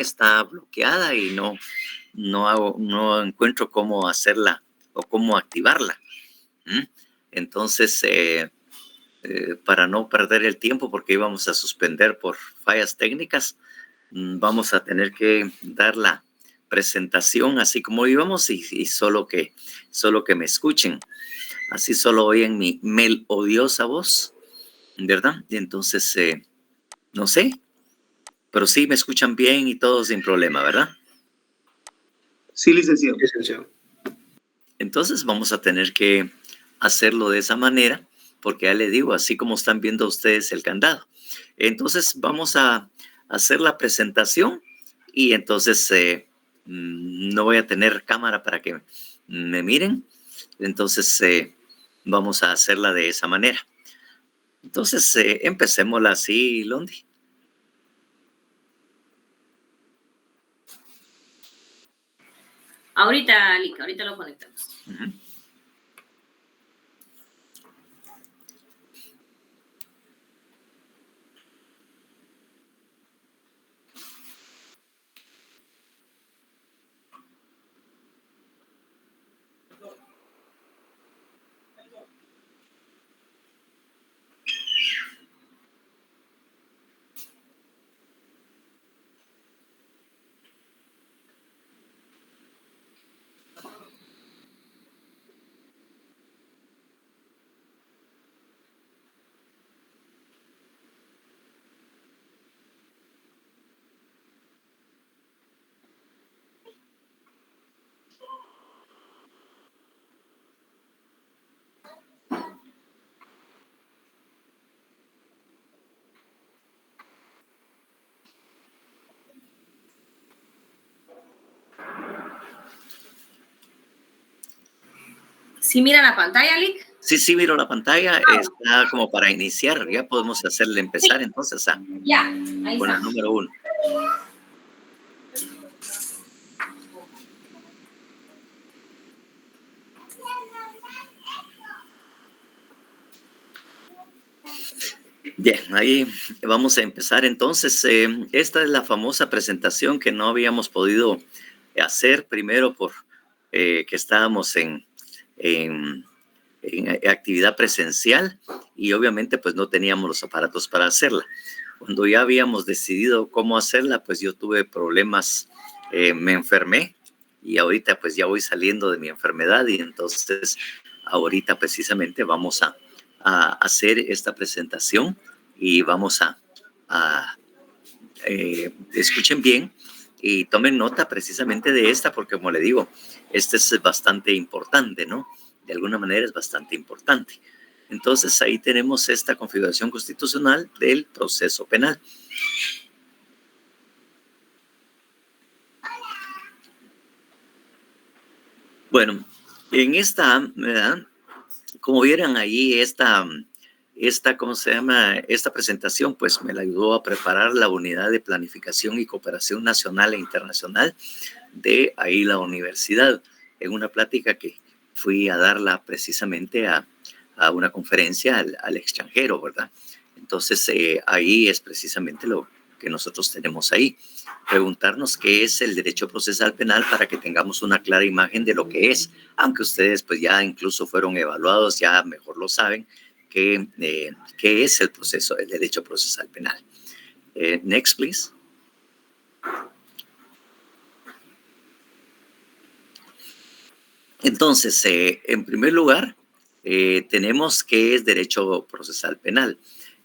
está bloqueada y no encuentro cómo hacerla o cómo activarla. Entonces, para no perder el tiempo, porque íbamos a suspender por fallas técnicas, vamos a tener que dar la presentación así como íbamos y solo que me escuchen. Así solo oyen mi melodiosa voz, ¿verdad? Y entonces, no sé, pero sí me escuchan bien y todo sin problema, ¿verdad? Sí, licenciado. Entonces vamos a tener que hacerlo de esa manera, porque ya le digo, así como están viendo ustedes el candado. Entonces vamos a hacer la presentación y entonces no voy a tener cámara para que me miren. Entonces vamos a hacerla de esa manera. Entonces empecémosla así, Londi. Ahorita, Lick, ahorita lo conectamos. ¿Sí mira la pantalla, Lick? Sí, miro la pantalla. Está como para iniciar. Ya podemos hacerle empezar entonces Ya, ahí con está. el número 1. Bien, ahí vamos a empezar entonces. Esta es la famosa presentación que no habíamos podido hacer primero por que estábamos en actividad presencial y obviamente pues no teníamos los aparatos para hacerla. Cuando ya habíamos decidido cómo hacerla, pues yo tuve problemas, me enfermé y ahorita pues ya voy saliendo de mi enfermedad y entonces ahorita precisamente vamos a hacer esta presentación y vamos a escuchen bien y tomen nota precisamente de esta porque como le digo, este es bastante importante, ¿no? De alguna manera es bastante importante. Entonces ahí tenemos esta configuración constitucional del proceso penal. Bueno, en esta, ¿verdad? Como vieran ahí, ¿cómo se llama? Esta presentación, pues me la ayudó a preparar la Unidad de Planificación y Cooperación Nacional e Internacional de ahí la universidad, en una plática que fui a darla precisamente a una conferencia al extranjero, ¿verdad? Entonces, ahí es precisamente lo que nosotros tenemos ahí. Preguntarnos qué es el derecho procesal penal para que tengamos una clara imagen de lo que es, aunque ustedes pues ya incluso fueron evaluados, ya mejor lo saben, qué es el derecho procesal penal. Next, please. Entonces, en primer lugar, tenemos qué es derecho procesal penal.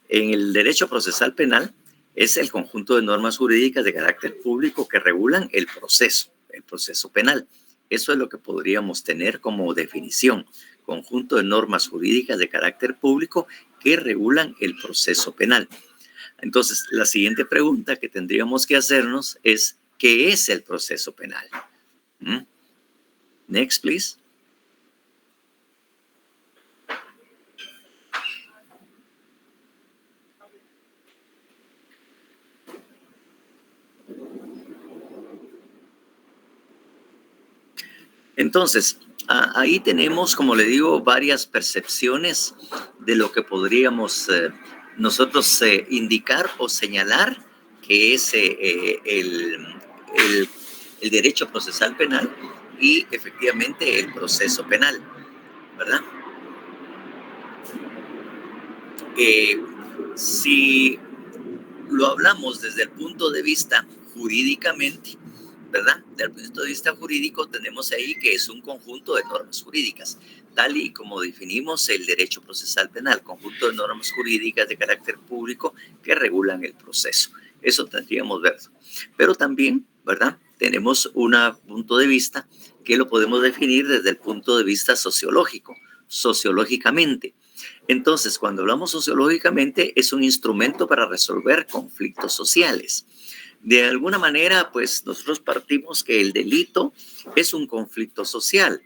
En el derecho procesal penal es el conjunto de normas jurídicas de carácter público que regulan el proceso penal. Eso es lo que podríamos tener como definición. Conjunto de normas jurídicas de carácter público que regulan el proceso penal. Entonces, la siguiente pregunta que tendríamos que hacernos es, ¿qué es el proceso penal? Next, please. Entonces, ahí tenemos, como le digo, varias percepciones de lo que podríamos nosotros indicar o señalar que es el derecho procesal penal y efectivamente el proceso penal, ¿verdad? Si lo hablamos desde el punto de vista jurídicamente, ¿verdad? Desde el punto de vista jurídico tenemos ahí que es un conjunto de normas jurídicas, tal y como definimos el derecho procesal penal, conjunto de normas jurídicas de carácter público que regulan el proceso. Eso tendríamos que ver. Pero también, ¿verdad? Tenemos un punto de vista que lo podemos definir desde el punto de vista sociológico, sociológicamente. Entonces, cuando hablamos sociológicamente, es un instrumento para resolver conflictos sociales. De alguna manera, pues nosotros partimos que el delito es un conflicto social,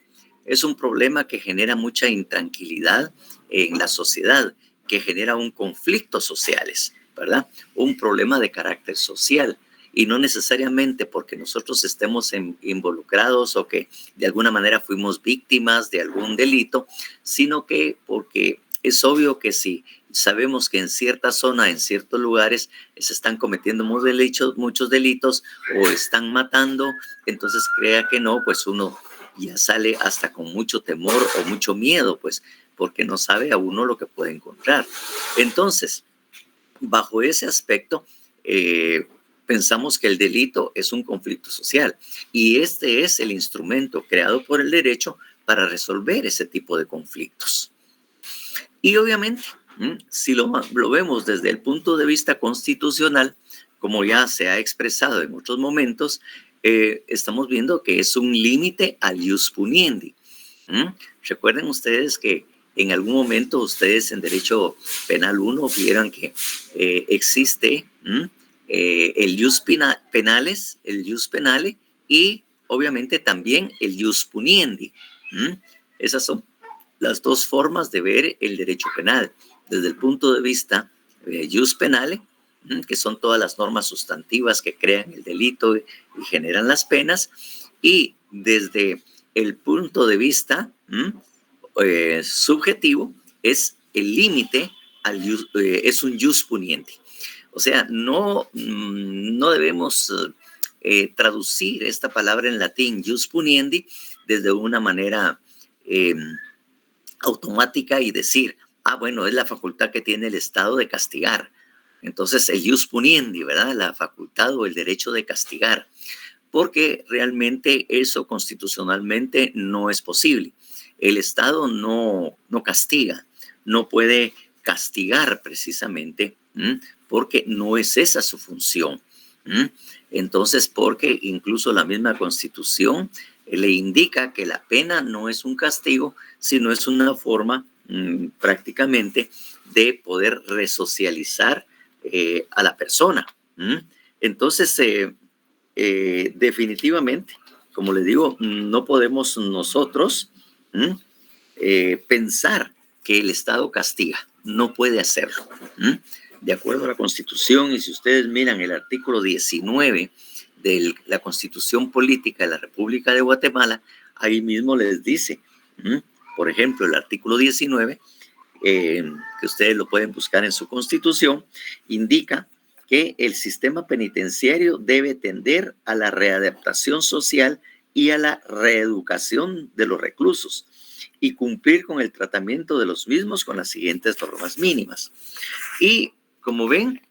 es un problema que genera mucha intranquilidad en la sociedad, que genera un conflicto sociales, ¿verdad? Un problema de carácter social. Y no necesariamente porque nosotros estemos involucrados o que de alguna manera fuimos víctimas de algún delito, sino que porque es obvio que si sabemos que en cierta zona, en ciertos lugares, se están cometiendo muchos delitos o están matando, entonces crea que no, pues uno ya sale hasta con mucho temor o mucho miedo, pues porque no sabe a uno lo que puede encontrar. Entonces, bajo ese aspecto, pensamos que el delito es un conflicto social y este es el instrumento creado por el derecho para resolver ese tipo de conflictos. Y obviamente, si lo vemos desde el punto de vista constitucional, como ya se ha expresado en otros momentos, estamos viendo que es un límite al ius puniendi. Recuerden ustedes que en algún momento ustedes en Derecho Penal 1 vieron que existe el ius penales, el ius penale y obviamente también el ius puniendi. Esas son las dos formas de ver el derecho penal, desde el punto de vista ius penale, que son todas las normas sustantivas que crean el delito y generan las penas, y desde el punto de vista subjetivo es el límite, es un ius puniendi. O sea, no debemos traducir esta palabra en latín, ius puniendi, desde una manera automática y decir, bueno, es la facultad que tiene el Estado de castigar. Entonces, el ius puniendi, ¿verdad? La facultad o el derecho de castigar. Porque realmente eso constitucionalmente no es posible. El Estado no castiga, no puede castigar precisamente, porque no es esa su función. Entonces, porque incluso la misma Constitución le indica que la pena no es un castigo, sino es una forma prácticamente de poder resocializar a la persona. Entonces, definitivamente, como les digo, no podemos nosotros pensar que el Estado castiga, no puede hacerlo. De acuerdo a la Constitución, y si ustedes miran el artículo 19 de la Constitución Política de la República de Guatemala, ahí mismo les dice, por ejemplo, el artículo 19, que ustedes lo pueden buscar en su Constitución, indica que el sistema penitenciario debe tender a la readaptación social y a la reeducación de los reclusos y cumplir con el tratamiento de los mismos con las siguientes normas mínimas. Y como ven,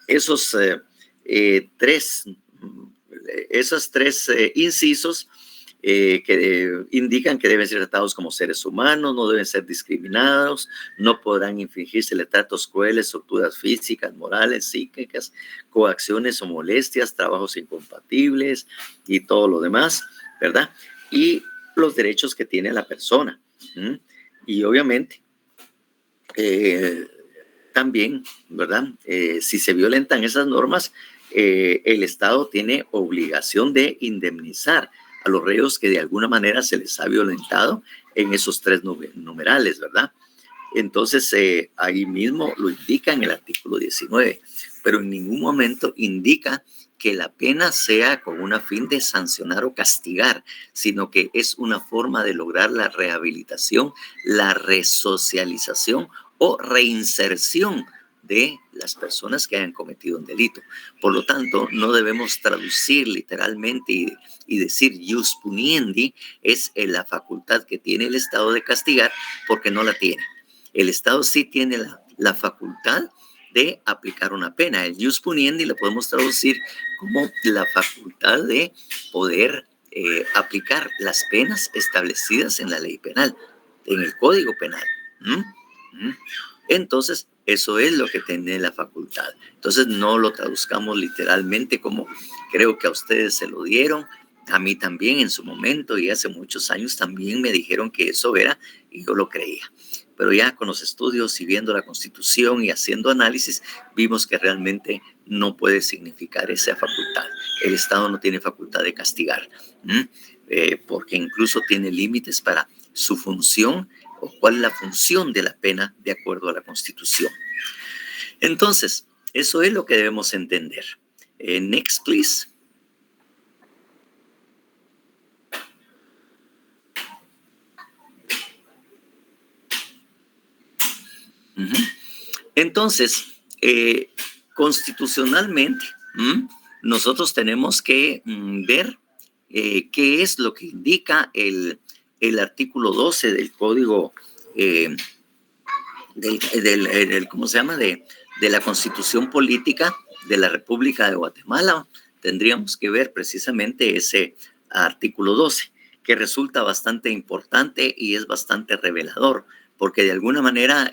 esos tres incisos que indican que deben ser tratados como seres humanos, no deben ser discriminados, no podrán infligirse tratos crueles, torturas físicas, morales, psíquicas, coacciones o molestias, trabajos incompatibles y todo lo demás, ¿verdad? Y los derechos que tiene la persona. Y obviamente, también, ¿verdad? Si se violentan esas normas, el Estado tiene obligación de indemnizar a los reos que de alguna manera se les ha violentado en esos tres numerales, ¿verdad? Entonces, ahí mismo lo indica en el artículo 19, pero en ningún momento indica que la pena sea con una fin de sancionar o castigar, sino que es una forma de lograr la rehabilitación, la resocialización o reinserción de las personas que hayan cometido un delito. Por lo tanto, no debemos traducir literalmente y decir jus puniendi es la facultad que tiene el Estado de castigar, porque no la tiene. El Estado sí tiene la facultad de aplicar una pena. El jus puniendi lo podemos traducir como la facultad de poder aplicar las penas establecidas en la ley penal, en el Código Penal. Entonces, eso es lo que tiene la facultad. Entonces, no lo traduzcamos literalmente como creo que a ustedes se lo dieron. A mí también en su momento y hace muchos años también me dijeron que eso era y yo lo creía. Pero ya con los estudios y viendo la Constitución y haciendo análisis, vimos que realmente no puede significar esa facultad. El Estado no tiene facultad de castigar, porque incluso tiene límites para su función o cuál es la función de la pena de acuerdo a la Constitución. Entonces, eso es lo que debemos entender. Next, please. Entonces, constitucionalmente, nosotros tenemos que ver qué es lo que indica el artículo 12 del Código, ¿cómo se llama? De la Constitución Política de la República de Guatemala. Tendríamos que ver precisamente ese artículo 12, que resulta bastante importante y es bastante revelador, porque de alguna manera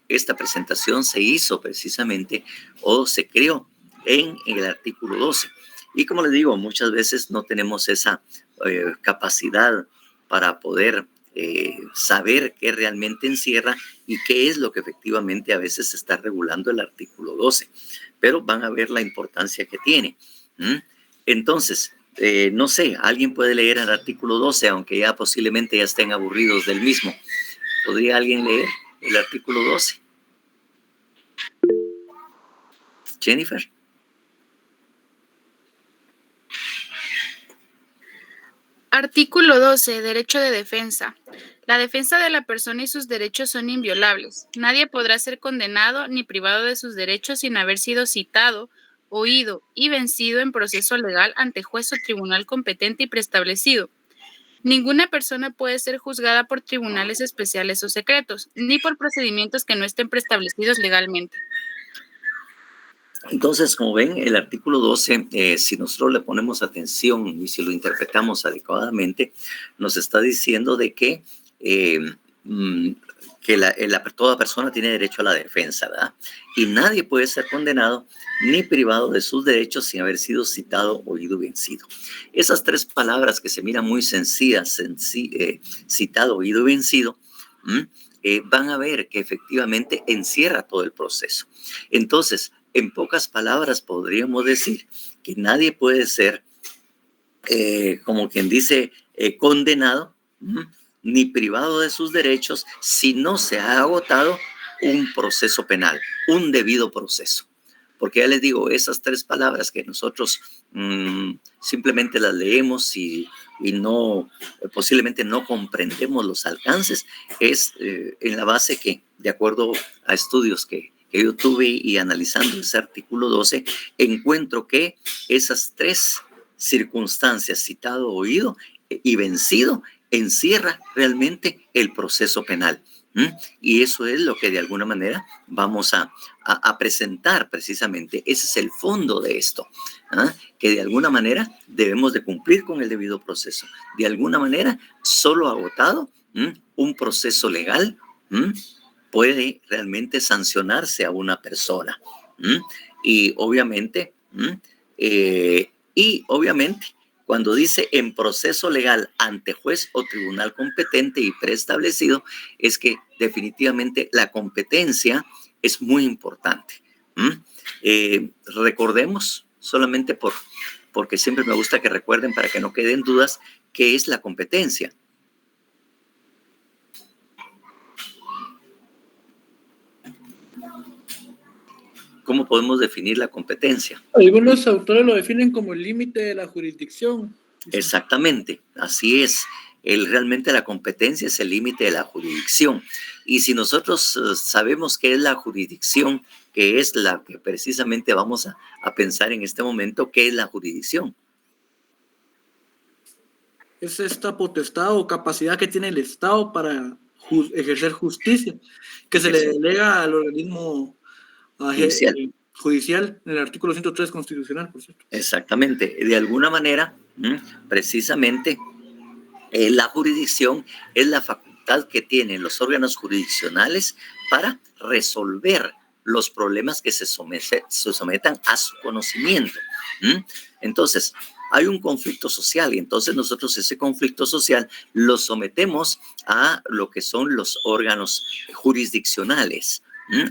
esta presentación se hizo precisamente o se creó en el artículo 12. Y como les digo, muchas veces no tenemos esa capacidad para poder saber qué realmente encierra y qué es lo que efectivamente a veces está regulando el artículo 12. Pero van a ver la importancia que tiene. Entonces, no sé, alguien puede leer el artículo 12, aunque ya posiblemente ya estén aburridos del mismo. ¿Podría alguien leer el artículo 12? Jennifer. Artículo 12. Derecho de defensa. La defensa de la persona y sus derechos son inviolables. Nadie podrá ser condenado ni privado de sus derechos sin haber sido citado, oído y vencido en proceso legal ante juez o tribunal competente y preestablecido. Ninguna persona puede ser juzgada por tribunales especiales o secretos, ni por procedimientos que no estén preestablecidos legalmente. Entonces, como ven, el artículo 12, si nosotros le ponemos atención y si lo interpretamos adecuadamente, nos está diciendo de que toda persona tiene derecho a la defensa, ¿verdad? Y nadie puede ser condenado ni privado de sus derechos sin haber sido citado, oído, vencido. Esas tres palabras que se miran muy sencillas, citado, oído, vencido, van a ver que efectivamente encierra todo el proceso. Entonces, en pocas palabras podríamos decir que nadie puede ser, como quien dice, condenado, ni privado de sus derechos si no se ha agotado un proceso penal, un debido proceso. Porque ya les digo, esas tres palabras que nosotros simplemente las leemos y no, posiblemente no comprendemos los alcances, es en la base que, de acuerdo a estudios que yo tuve y analizando ese artículo 12, encuentro que esas tres circunstancias, citado, oído y vencido, encierra realmente el proceso penal. Y eso es lo que de alguna manera vamos a presentar precisamente. Ese es el fondo de esto, que de alguna manera debemos de cumplir con el debido proceso. De alguna manera, solo agotado un proceso legal puede realmente sancionarse a una persona. Y obviamente, cuando dice en proceso legal ante juez o tribunal competente y preestablecido, es que definitivamente la competencia es muy importante. Recordemos, solamente porque siempre me gusta que recuerden para que no queden dudas, qué es la competencia. ¿Cómo podemos definir la competencia? Algunos autores lo definen como el límite de la jurisdicción. Exactamente, así es. Realmente la competencia es el límite de la jurisdicción. Y si nosotros sabemos qué es la jurisdicción, que es la que precisamente vamos a pensar en este momento, que es la jurisdicción. Es esta potestad o capacidad que tiene el Estado para ejercer justicia, que se le delega al organismo judicial en el artículo 103 constitucional, por cierto. Exactamente. De alguna manera, precisamente, la jurisdicción es la facultad que tienen los órganos jurisdiccionales para resolver los problemas que se sometan a su conocimiento. Entonces, hay un conflicto social y entonces nosotros ese conflicto social lo sometemos a lo que son los órganos jurisdiccionales,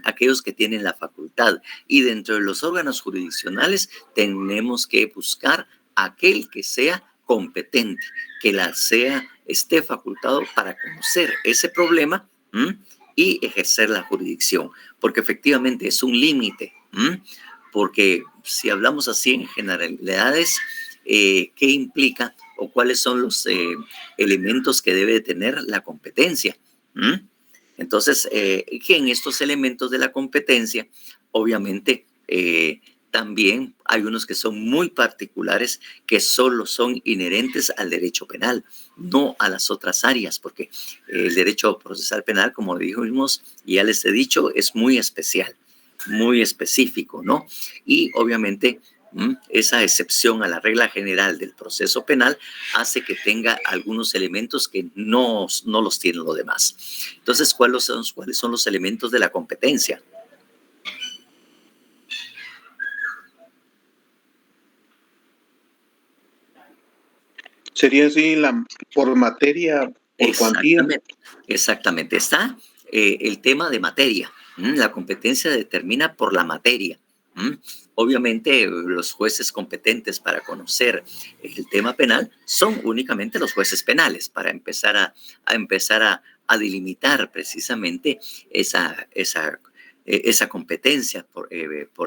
aquellos que tienen la facultad. Y dentro de los órganos jurisdiccionales tenemos que buscar aquel que sea competente, que esté facultado para conocer ese problema y ejercer la jurisdicción, porque efectivamente es un límite, porque si hablamos así en generalidades, ¿qué implica o cuáles son los elementos que debe tener la competencia? Entonces, que en estos elementos de la competencia, obviamente, también hay unos que son muy particulares, que solo son inherentes al derecho penal, no a las otras áreas, porque el derecho procesal penal, como dijimos, ya les he dicho, es muy especial, muy específico, ¿no? Y obviamente esa excepción a la regla general del proceso penal hace que tenga algunos elementos que no los tienen los demás. Entonces, ¿cuáles son los elementos de la competencia? Sería así por materia, por cuantía. Exactamente. Está el tema de materia. La competencia determina por la materia. Obviamente, los jueces competentes para conocer el tema penal son únicamente los jueces penales, para empezar a delimitar precisamente esa competencia por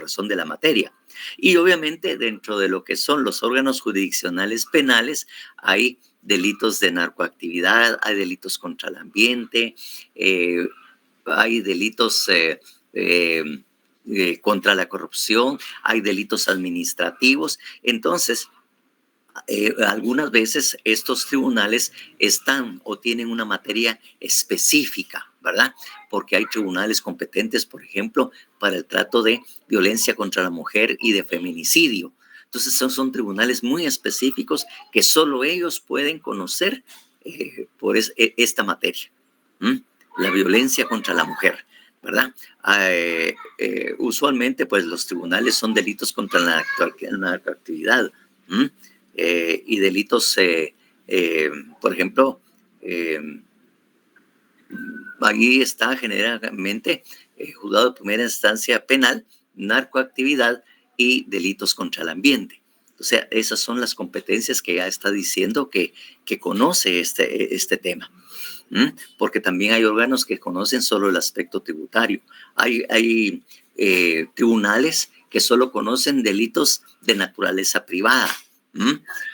razón de la materia. Y obviamente dentro de lo que son los órganos jurisdiccionales penales hay delitos de narcoactividad, hay delitos contra el ambiente, hay delitos contra la corrupción, hay delitos administrativos. Entonces, algunas veces estos tribunales están o tienen una materia específica, ¿verdad? Porque hay tribunales competentes, por ejemplo, para el trato de violencia contra la mujer y de feminicidio. Entonces son tribunales muy específicos que solo ellos pueden conocer por esta materia, la violencia contra la mujer, ¿verdad? Usualmente, pues los tribunales son delitos contra la narcoactividad, y delitos, por ejemplo, allí está generalmente juzgado de primera instancia penal, narcoactividad y delitos contra el ambiente. O sea, esas son las competencias que ya está diciendo que conoce este tema. Porque también hay órganos que conocen solo el aspecto tributario. Hay tribunales que solo conocen delitos de naturaleza privada.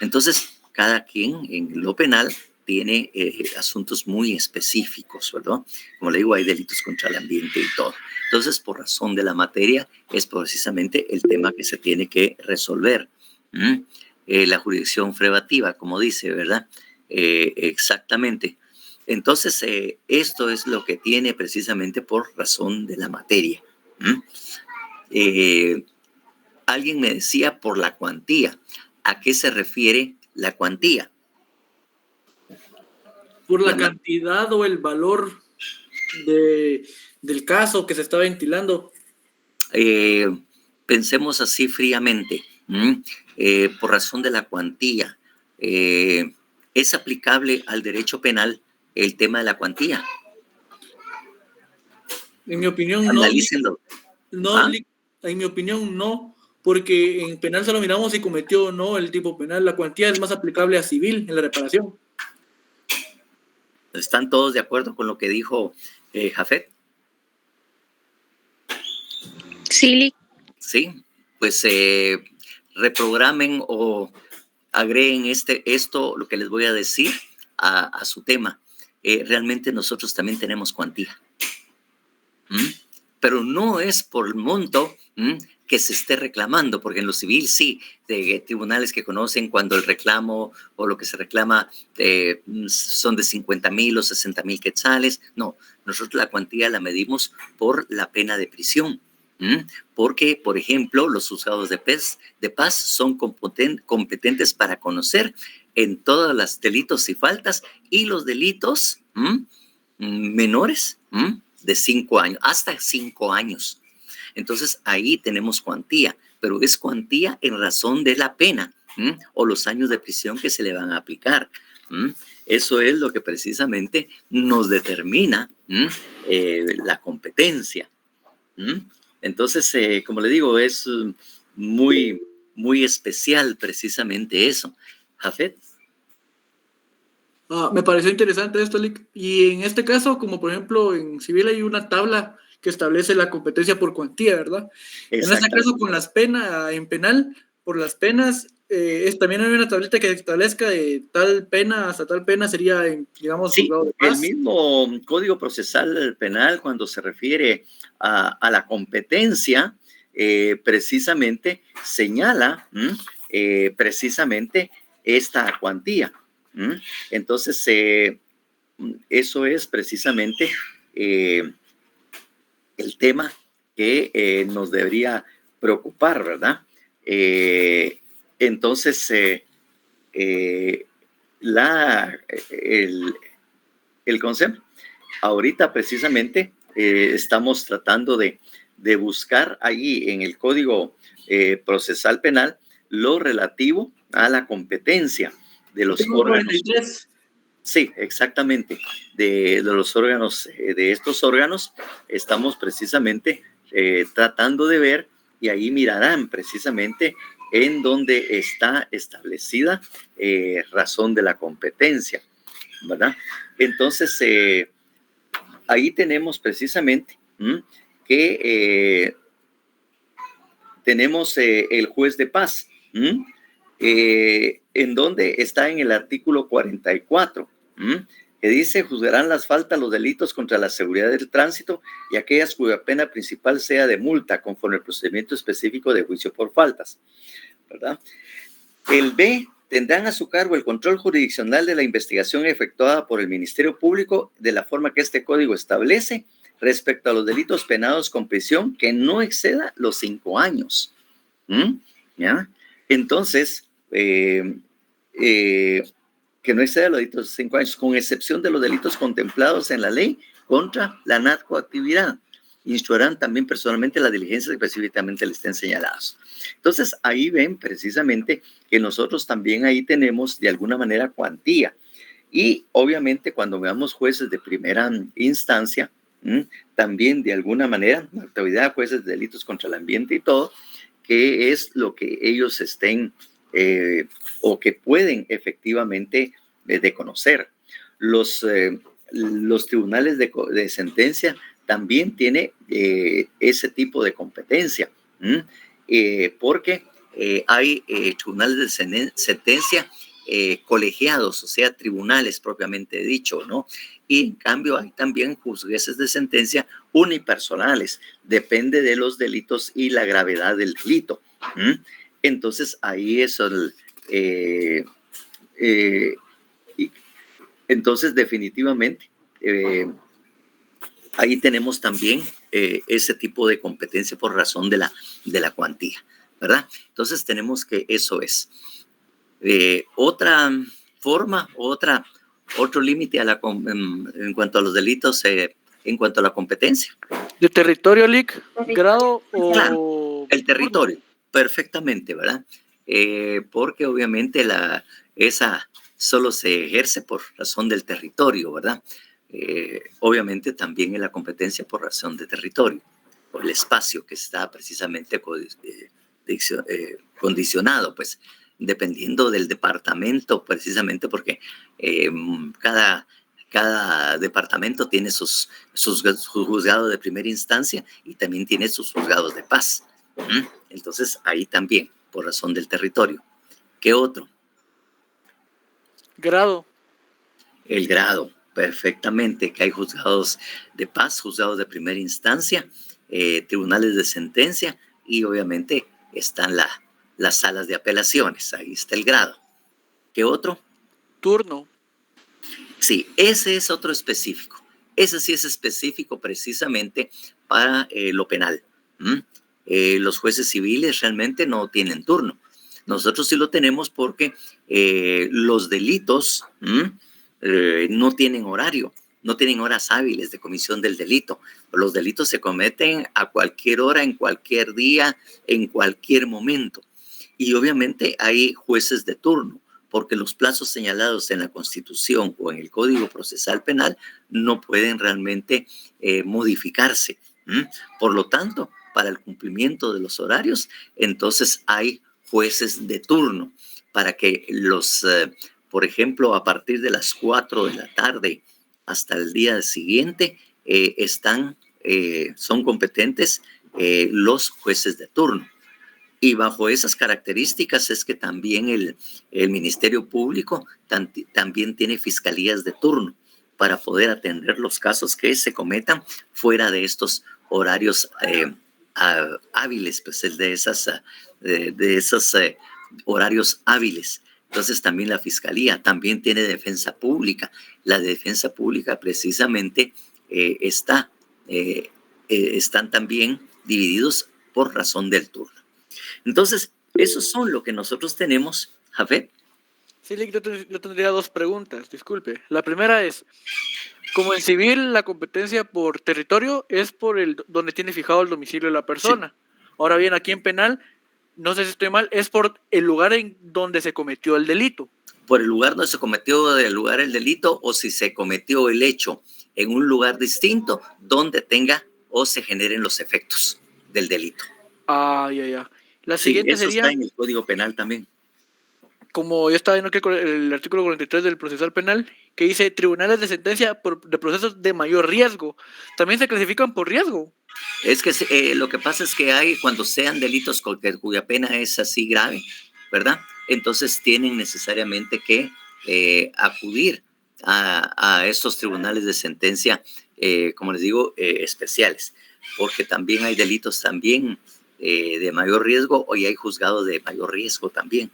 Entonces, cada quien en lo penal tiene asuntos muy específicos, ¿verdad? Como le digo, hay delitos contra el ambiente y todo. Entonces, por razón de la materia, es precisamente el tema que se tiene que resolver. La jurisdicción privativa, como dice, ¿verdad? Exactamente. Entonces, esto es lo que tiene precisamente por razón de la materia. Alguien me decía por la cuantía. ¿A qué se refiere la cuantía? Por la cantidad o el valor del caso que se está ventilando. Pensemos así fríamente. Por razón de la cuantía. ¿Es aplicable al derecho penal el tema de la cuantía? En mi opinión, Analícenlo. En mi opinión, no, porque en penal solo miramos si cometió o no el tipo penal. La cuantía es más aplicable a civil en la reparación. ¿Están todos de acuerdo con lo que dijo Jafet? Sí. Sí, pues reprogramen o agreguen esto, lo que les voy a decir, a su tema. Realmente nosotros también tenemos cuantía. pero no es por el monto que se esté reclamando, porque en lo civil sí, de tribunales que conocen cuando el reclamo o lo que se reclama son de 50,000 o 60,000 quetzales. No, nosotros la cuantía la medimos por la pena de prisión. Porque, por ejemplo, los juzgados de paz son competentes para conocer en todos los delitos y faltas y los delitos menores de 5 años, hasta 5 años. Entonces, ahí tenemos cuantía, pero es cuantía en razón de la pena o los años de prisión que se le van a aplicar. Eso es lo que precisamente nos determina la competencia. Entonces, como le digo, es muy, muy especial precisamente eso. Jafet. Me pareció interesante esto, Lick. Y en este caso, como por ejemplo en civil hay una tabla que establece la competencia por cuantía, ¿verdad? En este caso, con las penas, en penal, por las penas, también hay una tablita que establezca de tal pena hasta tal pena sería, digamos, sí, juzgado de paz. El mismo Código Procesal Penal, cuando se refiere a la competencia, precisamente señala precisamente esta cuantía. Entonces, eso es precisamente el tema que nos debería preocupar, ¿verdad? Entonces, el concepto, ahorita precisamente estamos tratando de buscar ahí en el Código Procesal Penal lo relativo a la competencia de los órganos. 93. Sí, exactamente. De los órganos, de estos órganos, estamos precisamente tratando de ver, y ahí mirarán precisamente en donde está establecida razón de la competencia, ¿verdad? Entonces, ahí tenemos precisamente que tenemos el juez de paz, en donde está en el artículo 44, que dice: juzgarán las faltas, los delitos contra la seguridad del tránsito y aquellas cuya pena principal sea de multa, conforme al procedimiento específico de juicio por faltas, ¿verdad? El B, tendrán a su cargo el control jurisdiccional de la investigación efectuada por el Ministerio Público de la forma que este código establece respecto a los delitos penados con prisión que no exceda los 5 años. ¿Ya? Entonces, que no exceda los delitos de 5 años, con excepción de los delitos contemplados en la ley contra la narcoactividad. Instruirán también personalmente las diligencias que específicamente les estén señaladas. Entonces, ahí ven precisamente que nosotros también ahí tenemos de alguna manera cuantía. Y obviamente cuando veamos jueces de primera instancia, también de alguna manera, la autoridad, jueces de delitos contra el ambiente y todo, que es lo que ellos estén o que pueden efectivamente de conocer. Los tribunales de sentencia también tiene ese tipo de competencia, porque hay tribunales de sentencia colegiados, o sea, tribunales propiamente dicho, ¿no? Y en cambio hay también jueces de sentencia unipersonales, depende de los delitos y la gravedad del delito. Entonces ahí es entonces definitivamente ahí tenemos también ese tipo de competencia por razón de la cuantía, ¿verdad? Entonces tenemos que eso es. Otra forma, otro límite en cuanto a los delitos, en cuanto a la competencia. ¿De territorio, Lick? ¿Grado o...? Claro, el territorio, perfectamente, ¿verdad? Porque obviamente esa solo se ejerce por razón del territorio, ¿verdad? Obviamente también en la competencia por razón de territorio, por el espacio que está precisamente condicionado, pues, dependiendo del departamento, precisamente porque cada departamento tiene sus juzgados de primera instancia y también tiene sus juzgados de paz. Entonces, ahí también, por razón del territorio. ¿Qué otro? Grado. El grado, perfectamente, que hay juzgados de paz, juzgados de primera instancia, tribunales de sentencia y obviamente están las salas de apelaciones. Ahí está el grado. ¿Qué otro? Turno. Sí, ese es otro específico. Ese sí es específico precisamente para lo penal. Los jueces civiles realmente no tienen turno. Nosotros sí lo tenemos porque los delitos no tienen horario, no tienen horas hábiles de comisión del delito. Los delitos se cometen a cualquier hora, en cualquier día, en cualquier momento. Y obviamente hay jueces de turno, porque los plazos señalados en la Constitución o en el Código Procesal Penal no pueden realmente modificarse. Por lo tanto, para el cumplimiento de los horarios, entonces hay jueces de turno para que por ejemplo, a partir de las 4 de la tarde hasta el día siguiente, son competentes los jueces de turno. Y bajo esas características es que también el Ministerio Público también tiene fiscalías de turno para poder atender los casos que se cometan fuera de estos horarios hábiles, pues de esos horarios hábiles. Entonces también la Fiscalía también tiene defensa pública. La defensa pública precisamente están también divididos por razón del turno. Entonces, esos son lo que nosotros tenemos, Jafet. Sí, Lick, yo tendría dos preguntas, disculpe. La primera es, como en civil la competencia por territorio es por donde tiene fijado el domicilio de la persona. Sí. Ahora bien, aquí en penal, no sé si estoy mal, es por el lugar en donde se cometió el delito. Por el lugar donde se cometió el delito, o si se cometió el hecho en un lugar distinto donde tenga o se generen los efectos del delito. Ya. La siguiente eso sería... está en el Código Penal también. Como yo estaba viendo aquí el artículo 43 del procesal penal, que dice tribunales de sentencia de procesos de mayor riesgo. ¿También se clasifican por riesgo? Es que lo que pasa es que hay, cuando sean delitos cuya pena es así grave, ¿verdad? Entonces tienen necesariamente que acudir a estos tribunales de sentencia, como les digo, especiales, porque también hay delitos también de mayor riesgo, y hay juzgados de mayor riesgo también.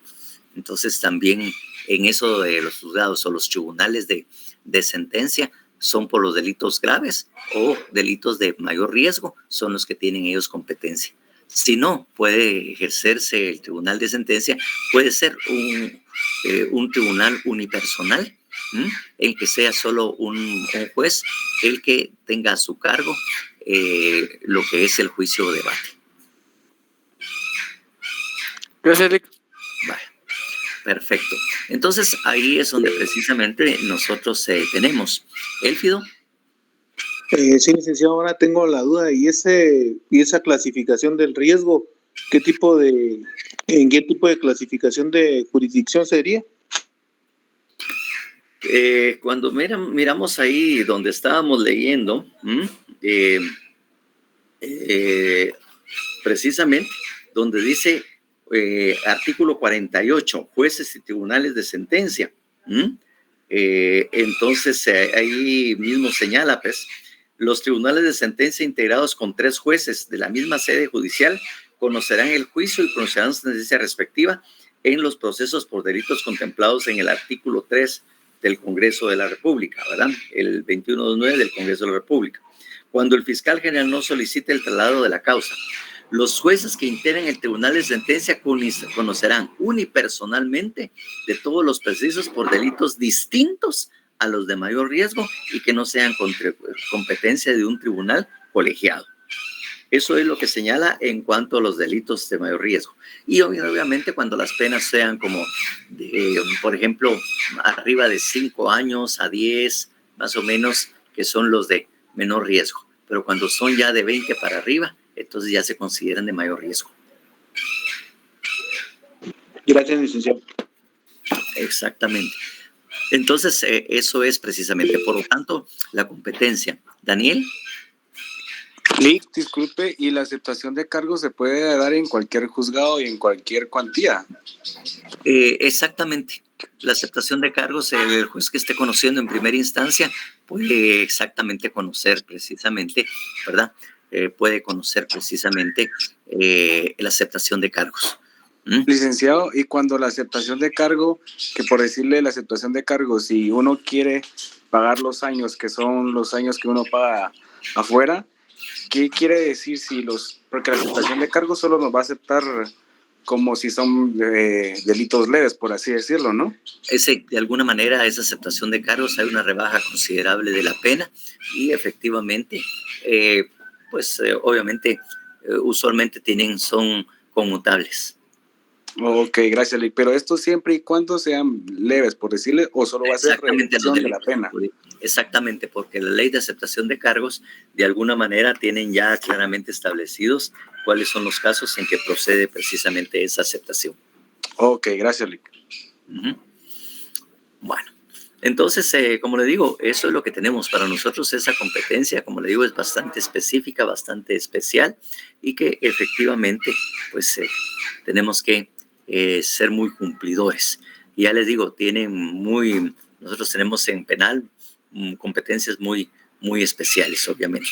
Entonces también en eso de los juzgados o los tribunales de sentencia son por los delitos graves o delitos de mayor riesgo, son los que tienen ellos competencia. Si no puede ejercerse el tribunal de sentencia, puede ser un tribunal unipersonal, el que sea solo un juez, el que tenga a su cargo lo que es el juicio o debate. Gracias, Rick. Vale. Perfecto. Entonces, ahí es donde precisamente nosotros tenemos. Élfido. Sí, licenciado, ahora tengo la duda. ¿Y esa clasificación del riesgo, en qué tipo de clasificación de jurisdicción sería? Cuando miramos ahí donde estábamos leyendo, precisamente donde dice artículo 48, jueces y tribunales de sentencia. Entonces, ahí mismo señala, pues, los tribunales de sentencia integrados con 3 jueces de la misma sede judicial conocerán el juicio y pronunciarán su sentencia respectiva en los procesos por delitos contemplados en el artículo 3 del Congreso de la República, ¿verdad? El 2129 del Congreso de la República. Cuando el fiscal general no solicite el traslado de la causa, los jueces que integran el tribunal de sentencia conocerán unipersonalmente de todos los procesos por delitos distintos a los de mayor riesgo y que no sean competencia de un tribunal colegiado. Eso es lo que señala en cuanto a los delitos de mayor riesgo. Y obviamente cuando las penas sean como, por ejemplo, arriba de 5 años a 10, más o menos, que son los de menor riesgo. Pero cuando son ya de 20 para arriba, entonces ya se consideran de mayor riesgo. Gracias, licenciado. Exactamente. Entonces, eso es precisamente, por lo tanto, la competencia. Daniel. Lick, disculpe, ¿y la aceptación de cargos se puede dar en cualquier juzgado y en cualquier cuantía? Exactamente. La aceptación de cargos, el juez que esté conociendo en primera instancia puede exactamente conocer precisamente, ¿verdad? puede conocer precisamente la aceptación de cargos. Licenciado, y cuando la aceptación de cargo, que por decirle la aceptación de cargo, si uno quiere pagar los años, que son los años que uno paga afuera, ¿qué quiere decir porque la aceptación de cargo solo nos va a aceptar como si son delitos leves, por así decirlo, ¿no? De alguna manera, esa aceptación de cargos, hay una rebaja considerable de la pena y efectivamente, obviamente, usualmente son conmutables. Ok, gracias, Lick. Pero esto siempre y cuando sean leves, por decirle, o solo va a ser reducción de la pena. Exactamente, porque la ley de aceptación de cargos, de alguna manera, tienen ya claramente establecidos cuáles son los casos en que procede precisamente esa aceptación. Ok, gracias, Lick. Bueno, entonces, como le digo, eso es lo que tenemos para nosotros. Esa competencia, como le digo, es bastante específica, bastante especial y que efectivamente, pues, tenemos que ser muy cumplidores. Y ya les digo, nosotros tenemos en penal competencias muy, muy especiales, obviamente.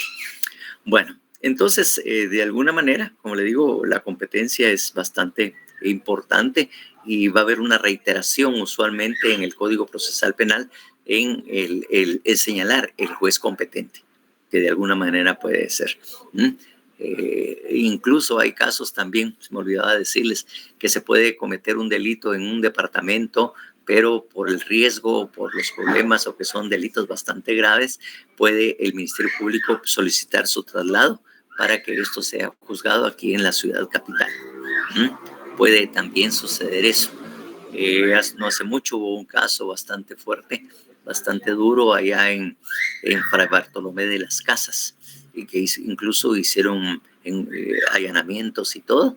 Bueno, entonces, de alguna manera, como le digo, la competencia es bastante importante y va a haber una reiteración usualmente en el Código Procesal Penal en el señalar el juez competente, que de alguna manera puede ser. Incluso hay casos también, se me olvidaba decirles, que se puede cometer un delito en un departamento, pero por el riesgo, por los problemas o que son delitos bastante graves, puede el Ministerio Público solicitar su traslado para que esto sea juzgado aquí en la ciudad capital. Puede también suceder eso. No hace mucho hubo un caso bastante fuerte, bastante duro allá en Fray Bartolomé de las Casas, y que incluso hicieron allanamientos y todo,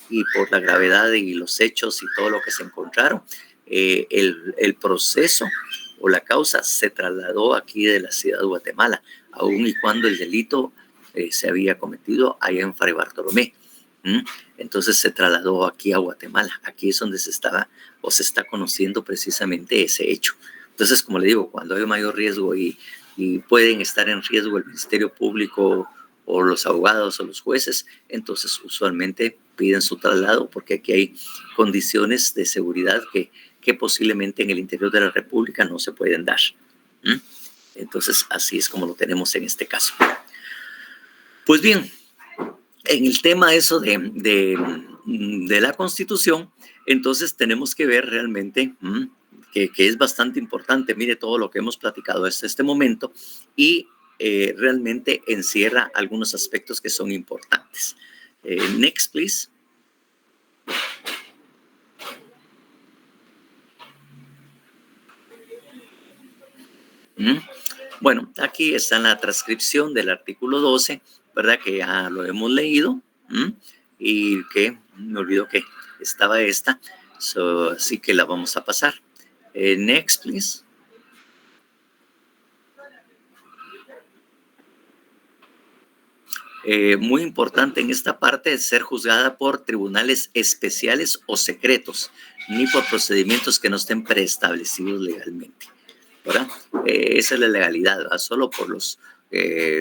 y por la gravedad y los hechos y todo lo que se encontraron, el proceso o la causa se trasladó aquí de la ciudad de Guatemala, aun y cuando el delito se había cometido allá en Fray Bartolomé. Entonces se trasladó aquí a Guatemala. Aquí es donde se está conociendo precisamente ese hecho. Entonces, como le digo, cuando hay mayor riesgo y pueden estar en riesgo el Ministerio Público o los abogados o los jueces, entonces usualmente piden su traslado porque aquí hay condiciones de seguridad que posiblemente en el interior de la República no se pueden dar. Entonces, así es como lo tenemos en este caso. Pues bien, en el tema eso de la Constitución, entonces tenemos que ver realmente que es bastante importante. Mire todo lo que hemos platicado hasta este momento y realmente encierra algunos aspectos que son importantes. Next, please. Bueno, aquí está la transcripción del artículo 12, ¿verdad? Que ya lo hemos leído y que me olvidó que estaba esta, así que la vamos a pasar. Next, please. Muy importante en esta parte es ser juzgada por tribunales especiales o secretos, ni por procedimientos que no estén preestablecidos legalmente, ¿verdad? Esa es la legalidad, ¿verdad? Solo por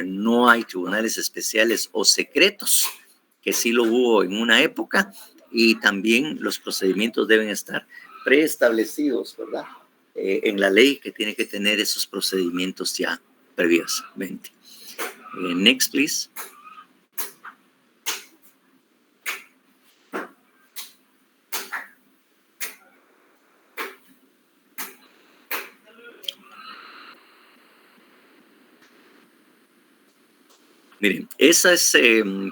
no hay tribunales especiales o secretos, que sí lo hubo en una época, y también los procedimientos deben estar preestablecidos, ¿verdad? En la ley, que tiene que tener esos procedimientos ya previamente. Next, please. Miren, esa es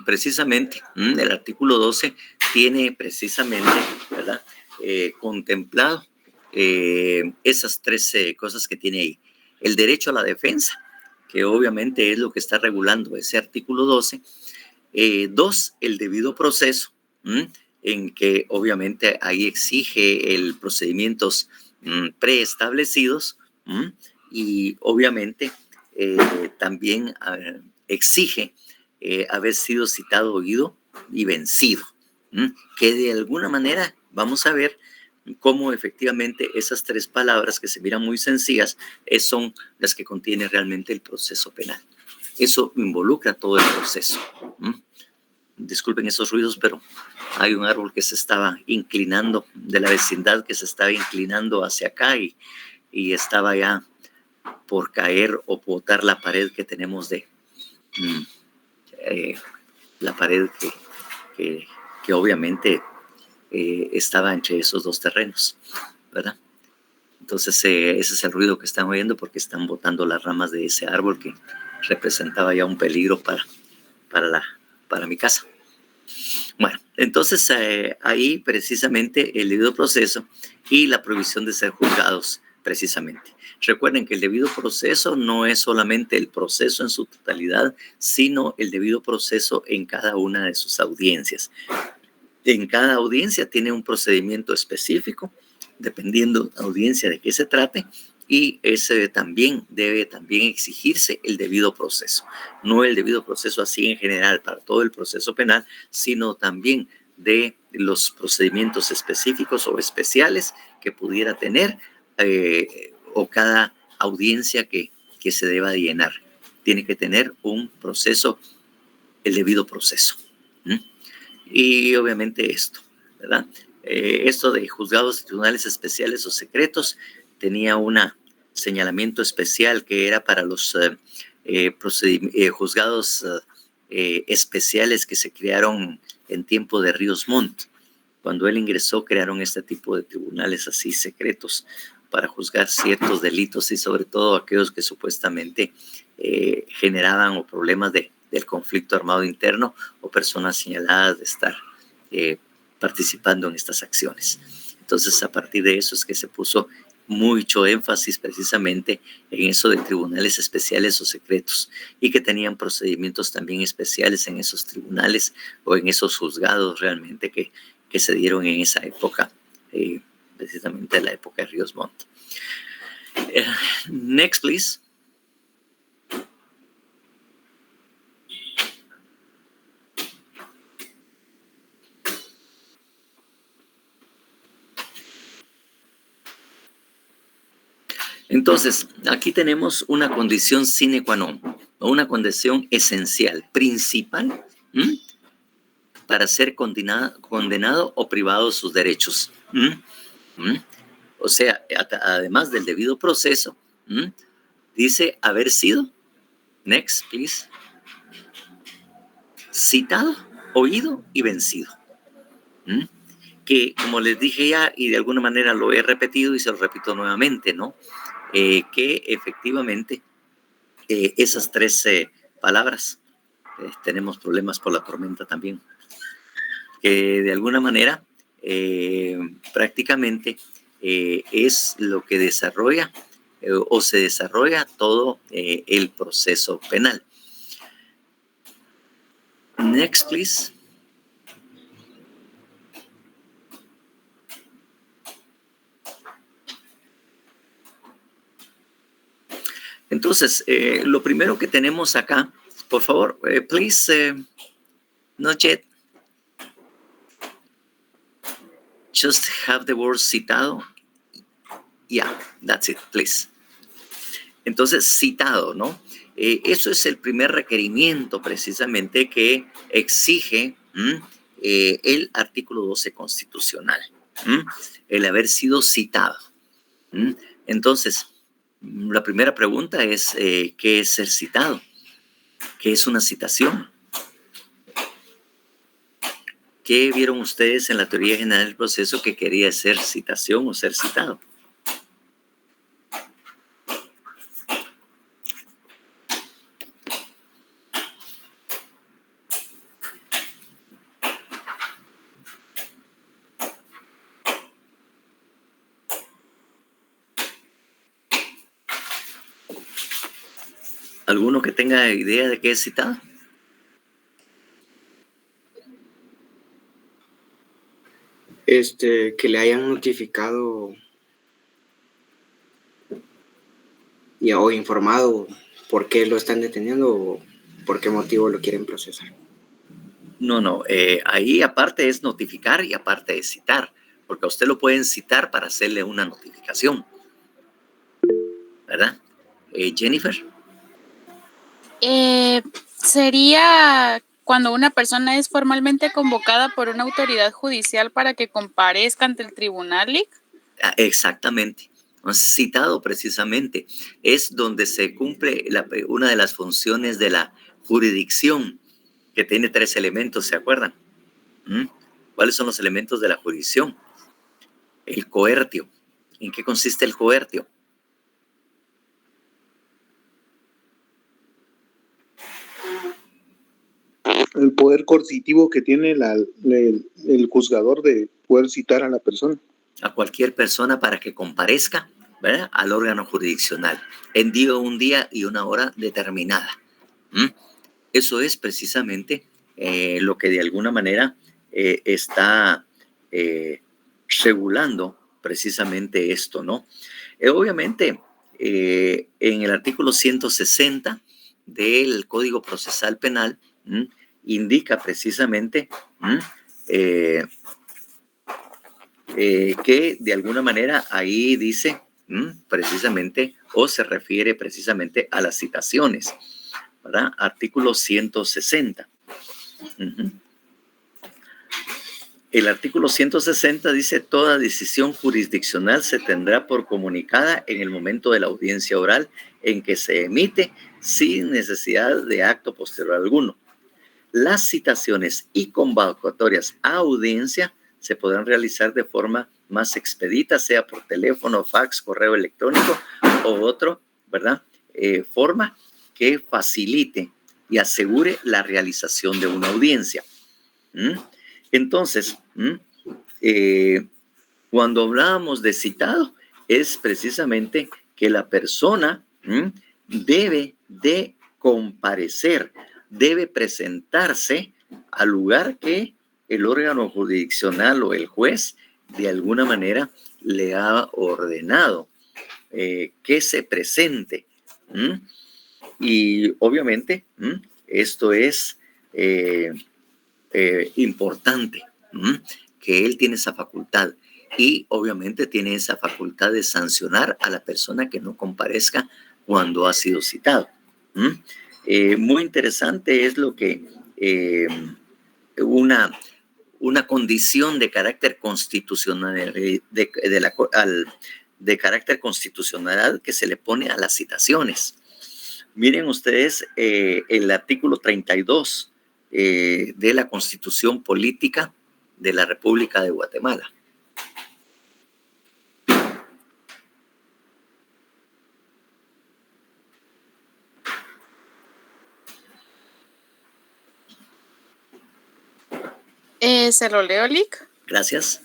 precisamente, el artículo 12 tiene precisamente, ¿verdad? Contemplado esas tres cosas que tiene ahí. El derecho a la defensa, que obviamente es lo que está regulando ese artículo 12. 2, el debido proceso, en que obviamente ahí exige el procedimientos preestablecidos y obviamente también exige haber sido citado, oído y vencido, que de alguna manera vamos a ver cómo efectivamente esas tres palabras que se miran muy sencillas son las que contiene realmente el proceso penal. eso involucra todo el proceso. Disculpen esos ruidos, pero hay un árbol que se estaba inclinando, de la vecindad que se estaba inclinando hacia acá y estaba ya por caer o botar la pared que tenemos la pared que obviamente estaba entre esos dos terrenos, ¿verdad? Entonces ese es el ruido que están oyendo porque están botando las ramas de ese árbol que representaba ya un peligro para mi casa. Bueno, entonces ahí precisamente el debido proceso y la prohibición de ser juzgados precisamente. Recuerden que el debido proceso no es solamente el proceso en su totalidad, sino el debido proceso en cada una de sus audiencias. En cada audiencia tiene un procedimiento específico, dependiendo de la audiencia de qué se trate, y ese debe también exigirse el debido proceso. No el debido proceso así en general para todo el proceso penal, sino también de los procedimientos específicos o especiales que pudiera tener o cada audiencia que se deba llenar. Tiene que tener un proceso, el debido proceso. Y obviamente esto, ¿verdad? Esto de juzgados y tribunales especiales o secretos tenía un señalamiento especial que era para los juzgados especiales que se crearon en tiempo de Ríos Montt. Cuando él ingresó, crearon este tipo de tribunales así secretos para juzgar ciertos delitos y sobre todo aquellos que supuestamente generaban problemas del conflicto armado interno o personas señaladas de estar participando en estas acciones. Entonces, a partir de eso es que se puso mucho énfasis precisamente en eso de tribunales especiales o secretos y que tenían procedimientos también especiales en esos tribunales o en esos juzgados realmente que se dieron en esa época, precisamente la época de Ríos Montt. Next, please. Entonces, aquí tenemos una condición sine qua non, o una condición esencial, principal, para ser condenado o privado de sus derechos. O sea, además del debido proceso, dice haber sido, next, please, citado, oído y vencido. Que, como les dije ya, y de alguna manera lo he repetido y se lo repito nuevamente, ¿no? Que efectivamente esas tres palabras, tenemos problemas por la tormenta también, que de alguna manera prácticamente es lo que desarrolla o se desarrolla todo el proceso penal. Next, please. Entonces, lo primero que tenemos acá, por favor, please, not yet. Just have the word citado. Yeah, that's it, please. Entonces, citado, ¿no? Eso es el primer requerimiento precisamente que exige el artículo 12 constitucional, el haber sido citado. Entonces, la primera pregunta es, ¿qué es ser citado? ¿Qué es una citación? ¿Qué vieron ustedes en la teoría general del proceso que quería ser citación o ser citado? ¿Alguno que tenga idea de qué es citado? Que le hayan notificado o informado por qué lo están deteniendo o por qué motivo lo quieren procesar. No, ahí aparte es notificar y aparte es citar, porque a usted lo pueden citar para hacerle una notificación, ¿verdad? Jennifer. Sería cuando una persona es formalmente convocada por una autoridad judicial para que comparezca ante el tribunal, Lick. Exactamente. Citado precisamente. Es donde se cumple una de las funciones de la jurisdicción, que tiene 3 elementos, ¿se acuerdan? ¿Cuáles son los elementos de la jurisdicción? El coertio. ¿En qué consiste el coertio? El poder coercitivo que tiene el juzgador de poder citar a la persona. A cualquier persona para que comparezca, ¿verdad?, al órgano jurisdiccional en un día y una hora determinada. Eso es precisamente lo que de alguna manera está regulando precisamente esto, ¿no? Obviamente, en el artículo 160 del Código Procesal Penal indica precisamente que de alguna manera ahí dice precisamente, o se refiere precisamente a las citaciones, ¿verdad? Artículo 160. El artículo 160 dice: toda decisión jurisdiccional se tendrá por comunicada en el momento de la audiencia oral en que se emite, sin necesidad de acto posterior alguno. Las citaciones y convocatorias a audiencia se podrán realizar de forma más expedita, sea por teléfono, fax, correo electrónico o otro, ¿verdad? Forma que facilite y asegure la realización de una audiencia. Entonces, cuando hablábamos de citado, es precisamente que la persona debe de comparecer, debe presentarse al lugar que el órgano jurisdiccional o el juez de alguna manera le ha ordenado que se presente. Y obviamente esto es importante, que él tiene esa facultad, y obviamente tiene esa facultad de sancionar a la persona que no comparezca cuando ha sido citado. Muy interesante es lo que una condición de carácter constitucional, de carácter constitucional que se le pone a las citaciones. Miren ustedes el artículo 32 de la Constitución Política de la República de Guatemala. ¿Se lo leo, Lick? Gracias.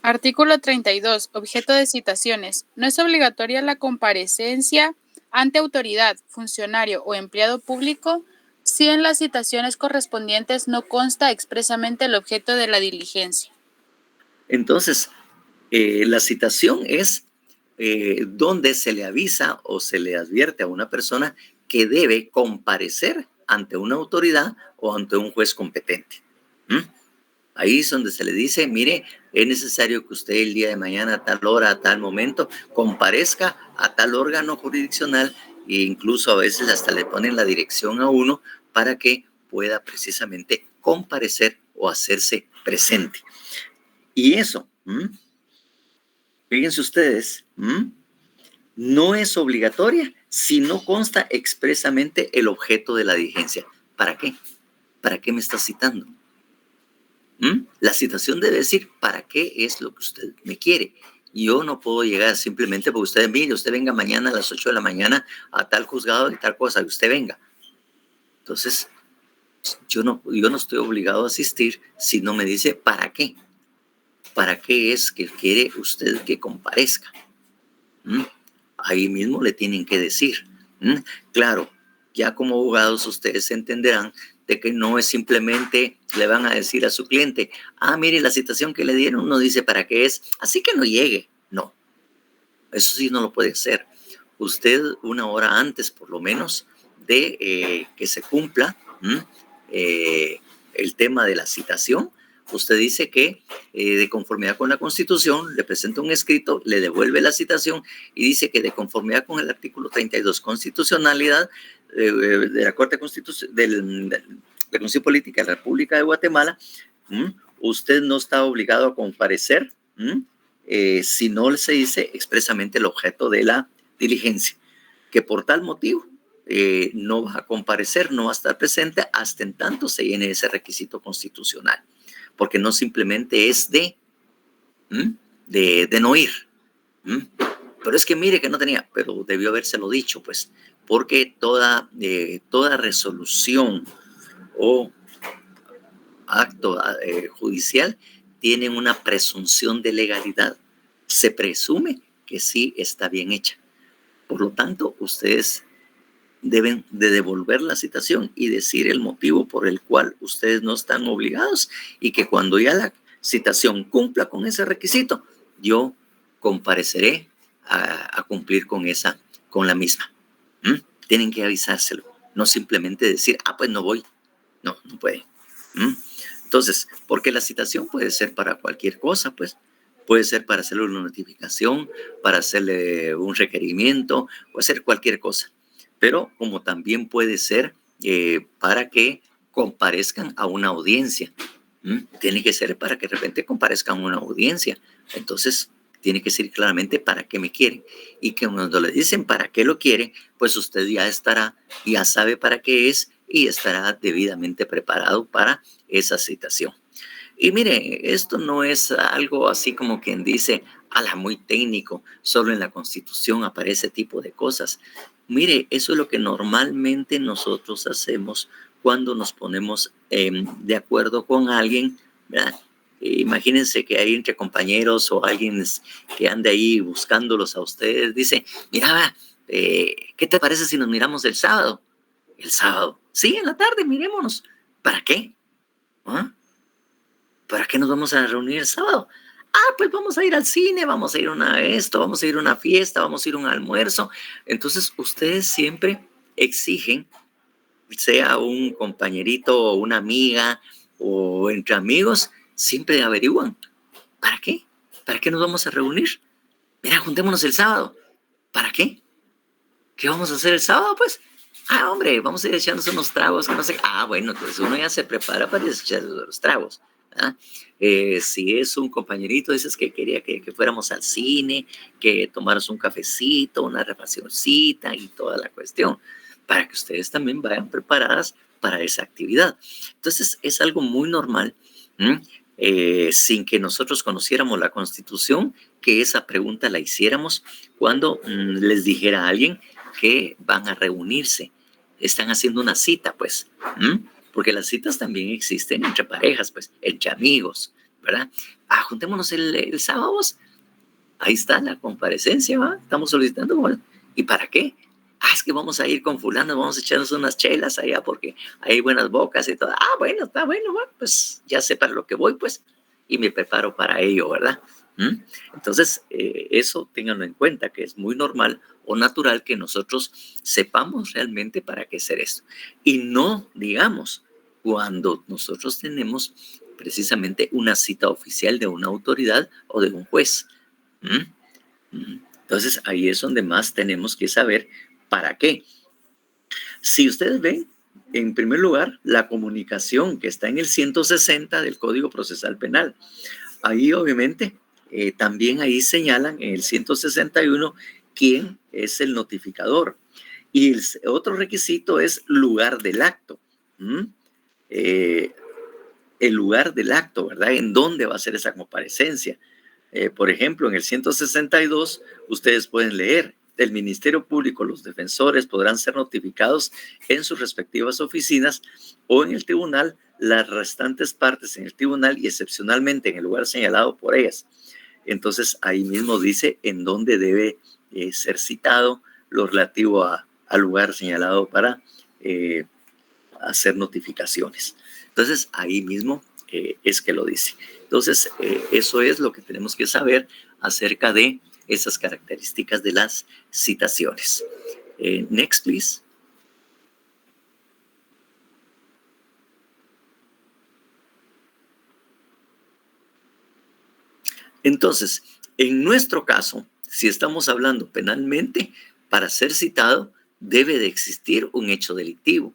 Artículo 32. Objeto de citaciones. No es obligatoria la comparecencia ante autoridad, funcionario o empleado público si en las citaciones correspondientes no consta expresamente el objeto de la diligencia. Entonces, la citación es donde se le avisa o se le advierte a una persona que debe comparecer ante una autoridad o ante un juez competente. Ahí es donde se le dice: mire, es necesario que usted el día de mañana a tal hora, a tal momento, comparezca a tal órgano jurisdiccional, e incluso a veces hasta le ponen la dirección a uno para que pueda precisamente comparecer o hacerse presente. Y eso, fíjense ustedes, no es obligatoria si no consta expresamente el objeto de la diligencia. ¿Para qué? ¿Para qué me está citando? La citación debe decir para qué es lo que usted me quiere. Yo no puedo llegar simplemente porque usted, mire, usted venga mañana a las 8 de la mañana a tal juzgado y tal cosa, que usted venga. Entonces, yo no estoy obligado a asistir si no me dice para qué. ¿Para qué es que quiere usted que comparezca? Ahí mismo le tienen que decir. Claro, ya como abogados ustedes entenderán de que no es simplemente le van a decir a su cliente: mire, la citación que le dieron no dice para qué es, así que no llegue. No, eso sí no lo puede hacer. Usted una hora antes, por lo menos, de que se cumpla el tema de la citación, usted dice que de conformidad con la Constitución le presenta un escrito, le devuelve la citación y dice que de conformidad con el artículo 32 constitucionalidad de la Corte Constitucional, de la Constitución Política de la República de Guatemala, usted no está obligado a comparecer si no se dice expresamente el objeto de la diligencia, que por tal motivo no va a comparecer, no va a estar presente hasta en tanto se llene ese requisito constitucional, porque no simplemente es de no ir. Pero es que mire que no tenía, pero debió habérselo dicho, pues, porque toda resolución o acto judicial tiene una presunción de legalidad. Se presume que sí está bien hecha. Por lo tanto, ustedes deben de devolver la citación y decir el motivo por el cual ustedes no están obligados y que cuando ya la citación cumpla con ese requisito, yo compareceré a cumplir con la misma. Tienen que avisárselo, no simplemente decir, pues no voy. No puede. Entonces, porque la citación puede ser para cualquier cosa, pues. Puede ser para hacerle una notificación, para hacerle un requerimiento, o hacer cualquier cosa. Pero como también puede ser para que comparezcan a una audiencia. Tiene que ser para que de repente comparezcan a una audiencia. Entonces, tiene que decir claramente para qué me quieren. Y que cuando le dicen para qué lo quieren, pues usted ya sabe para qué es y estará debidamente preparado para esa citación. Y mire, esto no es algo así como quien dice, muy técnico, solo en la Constitución aparece ese tipo de cosas. Mire, eso es lo que normalmente nosotros hacemos cuando nos ponemos de acuerdo con alguien, ¿verdad? Imagínense que hay entre compañeros o alguien que ande ahí buscándolos a ustedes, dice, mira, ¿qué te parece si nos miramos el sábado? El sábado, sí, en la tarde, mirémonos. ¿Para qué? ¿Para qué nos vamos a reunir el sábado? Pues vamos a ir al cine, vamos a ir vamos a ir a una fiesta, vamos a ir a un almuerzo. Entonces, ustedes siempre exigen, sea un compañerito o una amiga o entre amigos, siempre averiguan, ¿para qué? ¿Para qué nos vamos a reunir? Mira, juntémonos el sábado. ¿Para qué? ¿Qué vamos a hacer el sábado, pues? Hombre, vamos a ir echándose unos tragos, no sé. Bueno, entonces uno ya se prepara para echarse los tragos. Si es un compañerito, dices que quería que fuéramos al cine, que tomaras un cafecito, una refaccioncita y toda la cuestión, para que ustedes también vayan preparadas para esa actividad. Entonces, es algo muy normal, sin que nosotros conociéramos la Constitución, que esa pregunta la hiciéramos cuando les dijera a alguien que van a reunirse. Están haciendo una cita, pues. Porque las citas también existen entre parejas, pues, entre amigos, ¿verdad? Juntémonos el sábado. Ahí está la comparecencia, ¿va? Estamos solicitando. Bueno, ¿y para qué? Es que vamos a ir con fulano, vamos a echarnos unas chelas allá porque hay buenas bocas y todo. Bueno, está bueno, ¿va? Pues ya sé para lo que voy, pues, y me preparo para ello, ¿verdad? Entonces, eso ténganlo en cuenta, que es muy normal o natural que nosotros sepamos realmente para qué hacer esto. Y no digamos cuando nosotros tenemos precisamente una cita oficial de una autoridad o de un juez. Entonces, ahí es donde más tenemos que saber para qué. Si ustedes ven, en primer lugar, la comunicación que está en el 160 del Código Procesal Penal. Ahí, obviamente, también ahí señalan en el 161 quién es el notificador. Y el otro requisito es lugar del acto. El lugar del acto, ¿verdad? ¿En dónde va a ser esa comparecencia? Por ejemplo, en el 162, ustedes pueden leer, el Ministerio Público, los defensores podrán ser notificados en sus respectivas oficinas o en el tribunal, las restantes partes en el tribunal y excepcionalmente en el lugar señalado por ellas. Entonces, ahí mismo dice en dónde debe ser citado lo relativo al lugar señalado para hacer notificaciones. Entonces, ahí mismo es que lo dice. Entonces, eso es lo que tenemos que saber acerca de esas características de las citaciones. Next, please. Entonces, en nuestro caso, si estamos hablando penalmente, para ser citado, debe de existir un hecho delictivo.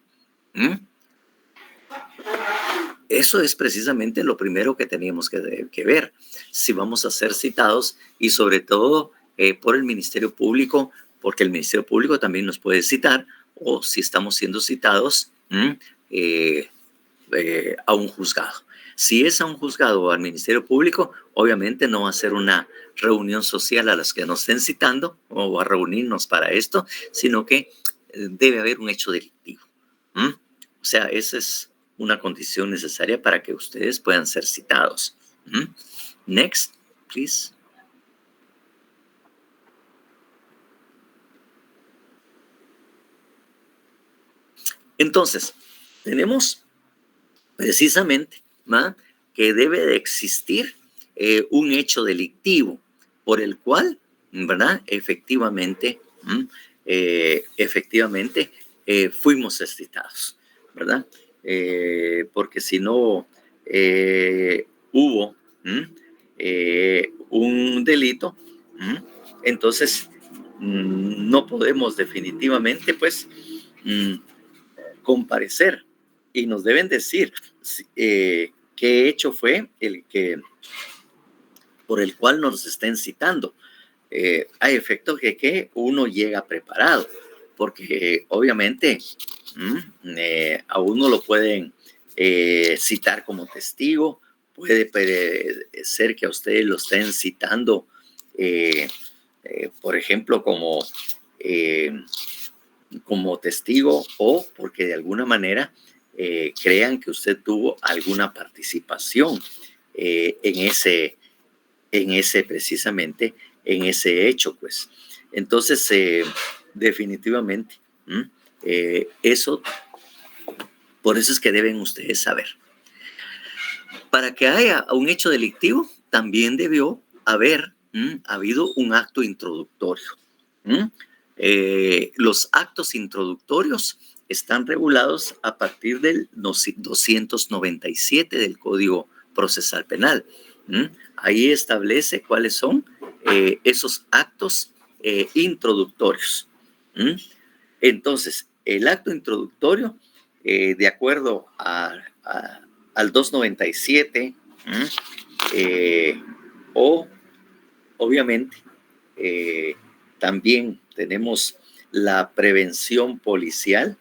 Eso es precisamente lo primero que teníamos que ver, si vamos a ser citados y sobre todo por el Ministerio Público, porque el Ministerio Público también nos puede citar, o si estamos siendo citados a un juzgado. Si es a un juzgado o al Ministerio Público, obviamente no va a ser una reunión social a las que nos estén citando o a reunirnos para esto, sino que debe haber un hecho delictivo. O sea, esa es una condición necesaria para que ustedes puedan ser citados. Next, please. Entonces, tenemos precisamente que debe de existir un hecho delictivo por el cual, ¿verdad? Efectivamente, fuimos citados, ¿verdad? Porque si no hubo un delito, entonces no podemos definitivamente, pues, comparecer, y nos deben decir qué hecho fue el que por el cual nos estén citando, a efecto de que uno llega preparado, porque obviamente a uno lo pueden citar como testigo, puede ser que a ustedes lo estén citando, por ejemplo, como testigo, o porque de alguna manera crean que usted tuvo alguna participación precisamente en ese hecho, pues. Entonces, definitivamente, por eso es que deben ustedes saber. Para que haya un hecho delictivo, también debió haber habido un acto introductorio. Los actos introductorios están regulados a partir del 297 del Código Procesal Penal. Ahí establece cuáles son esos actos introductorios. Entonces, el acto introductorio, de acuerdo al 297, obviamente, también tenemos la prevención policial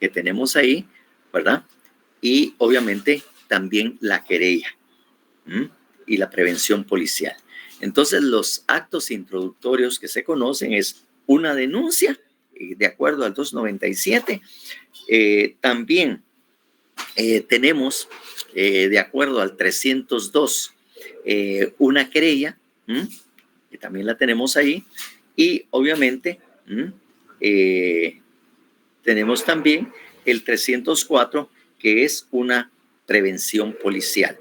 que tenemos ahí, ¿verdad? Y obviamente también la querella y la prevención policial. Entonces, los actos introductorios que se conocen es una denuncia, de acuerdo al 297. También tenemos, de acuerdo al 302, una querella, que también la tenemos ahí. Y obviamente tenemos también el 304, que es una prevención policial.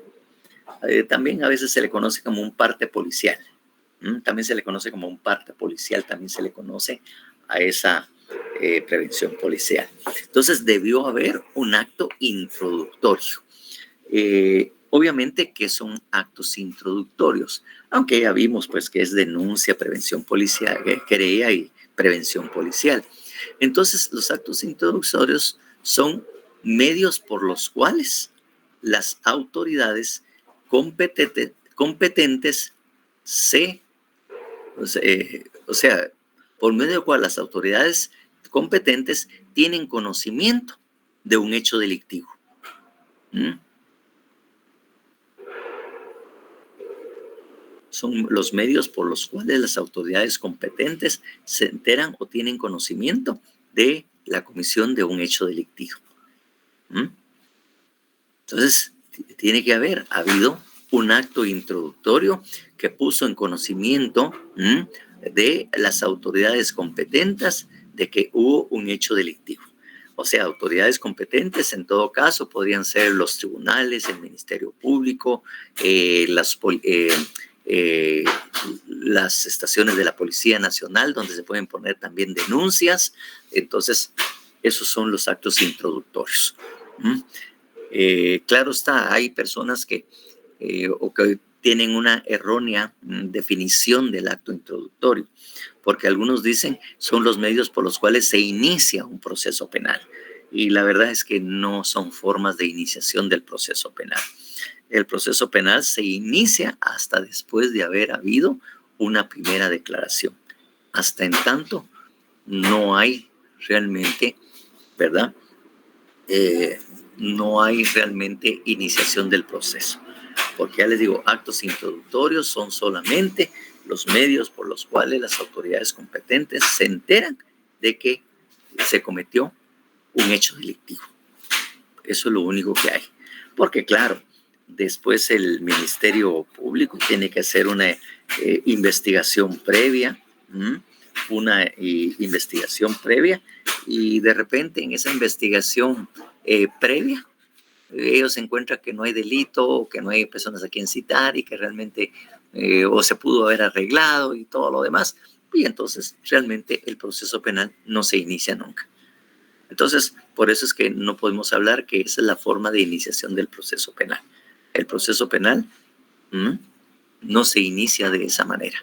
También a veces se le conoce como un parte policial. También se le conoce como un parte policial, también se le conoce a esa prevención policial. Entonces debió haber un acto introductorio. Obviamente que son actos introductorios, aunque ya vimos pues que es denuncia, prevención policial, querella y prevención policial. Entonces los actos introductorios son medios por los cuales las autoridades competentes por medio del cual las autoridades competentes tienen conocimiento de un hecho delictivo. Son los medios por los cuales las autoridades competentes se enteran o tienen conocimiento de la comisión de un hecho delictivo. Entonces, tiene que haber habido un acto introductorio que puso en conocimiento de las autoridades competentes de que hubo un hecho delictivo. O sea, autoridades competentes en todo caso podrían ser los tribunales, el Ministerio Público, las estaciones de la Policía Nacional, donde se pueden poner también denuncias. Entonces, esos son los actos introductorios. Claro está, hay personas que tienen una errónea definición del acto introductorio, porque algunos dicen son los medios por los cuales se inicia un proceso penal. Y la verdad es que no son formas de iniciación del proceso penal. El proceso penal se inicia hasta después de haber habido una primera declaración. Hasta en tanto, no hay realmente, ¿verdad? No hay realmente iniciación del proceso. Porque ya les digo, actos introductorios son solamente los medios por los cuales las autoridades competentes se enteran de que se cometió un hecho delictivo. Eso es lo único que hay. Porque claro, después el Ministerio Público tiene que hacer una investigación previa, y de repente en esa investigación previa, ellos encuentran que no hay delito, o que no hay personas a quien citar y que realmente o se pudo haber arreglado y todo lo demás. Y entonces realmente el proceso penal no se inicia nunca. Entonces, por eso es que no podemos hablar que esa es la forma de iniciación del proceso penal. El proceso penal no se inicia de esa manera.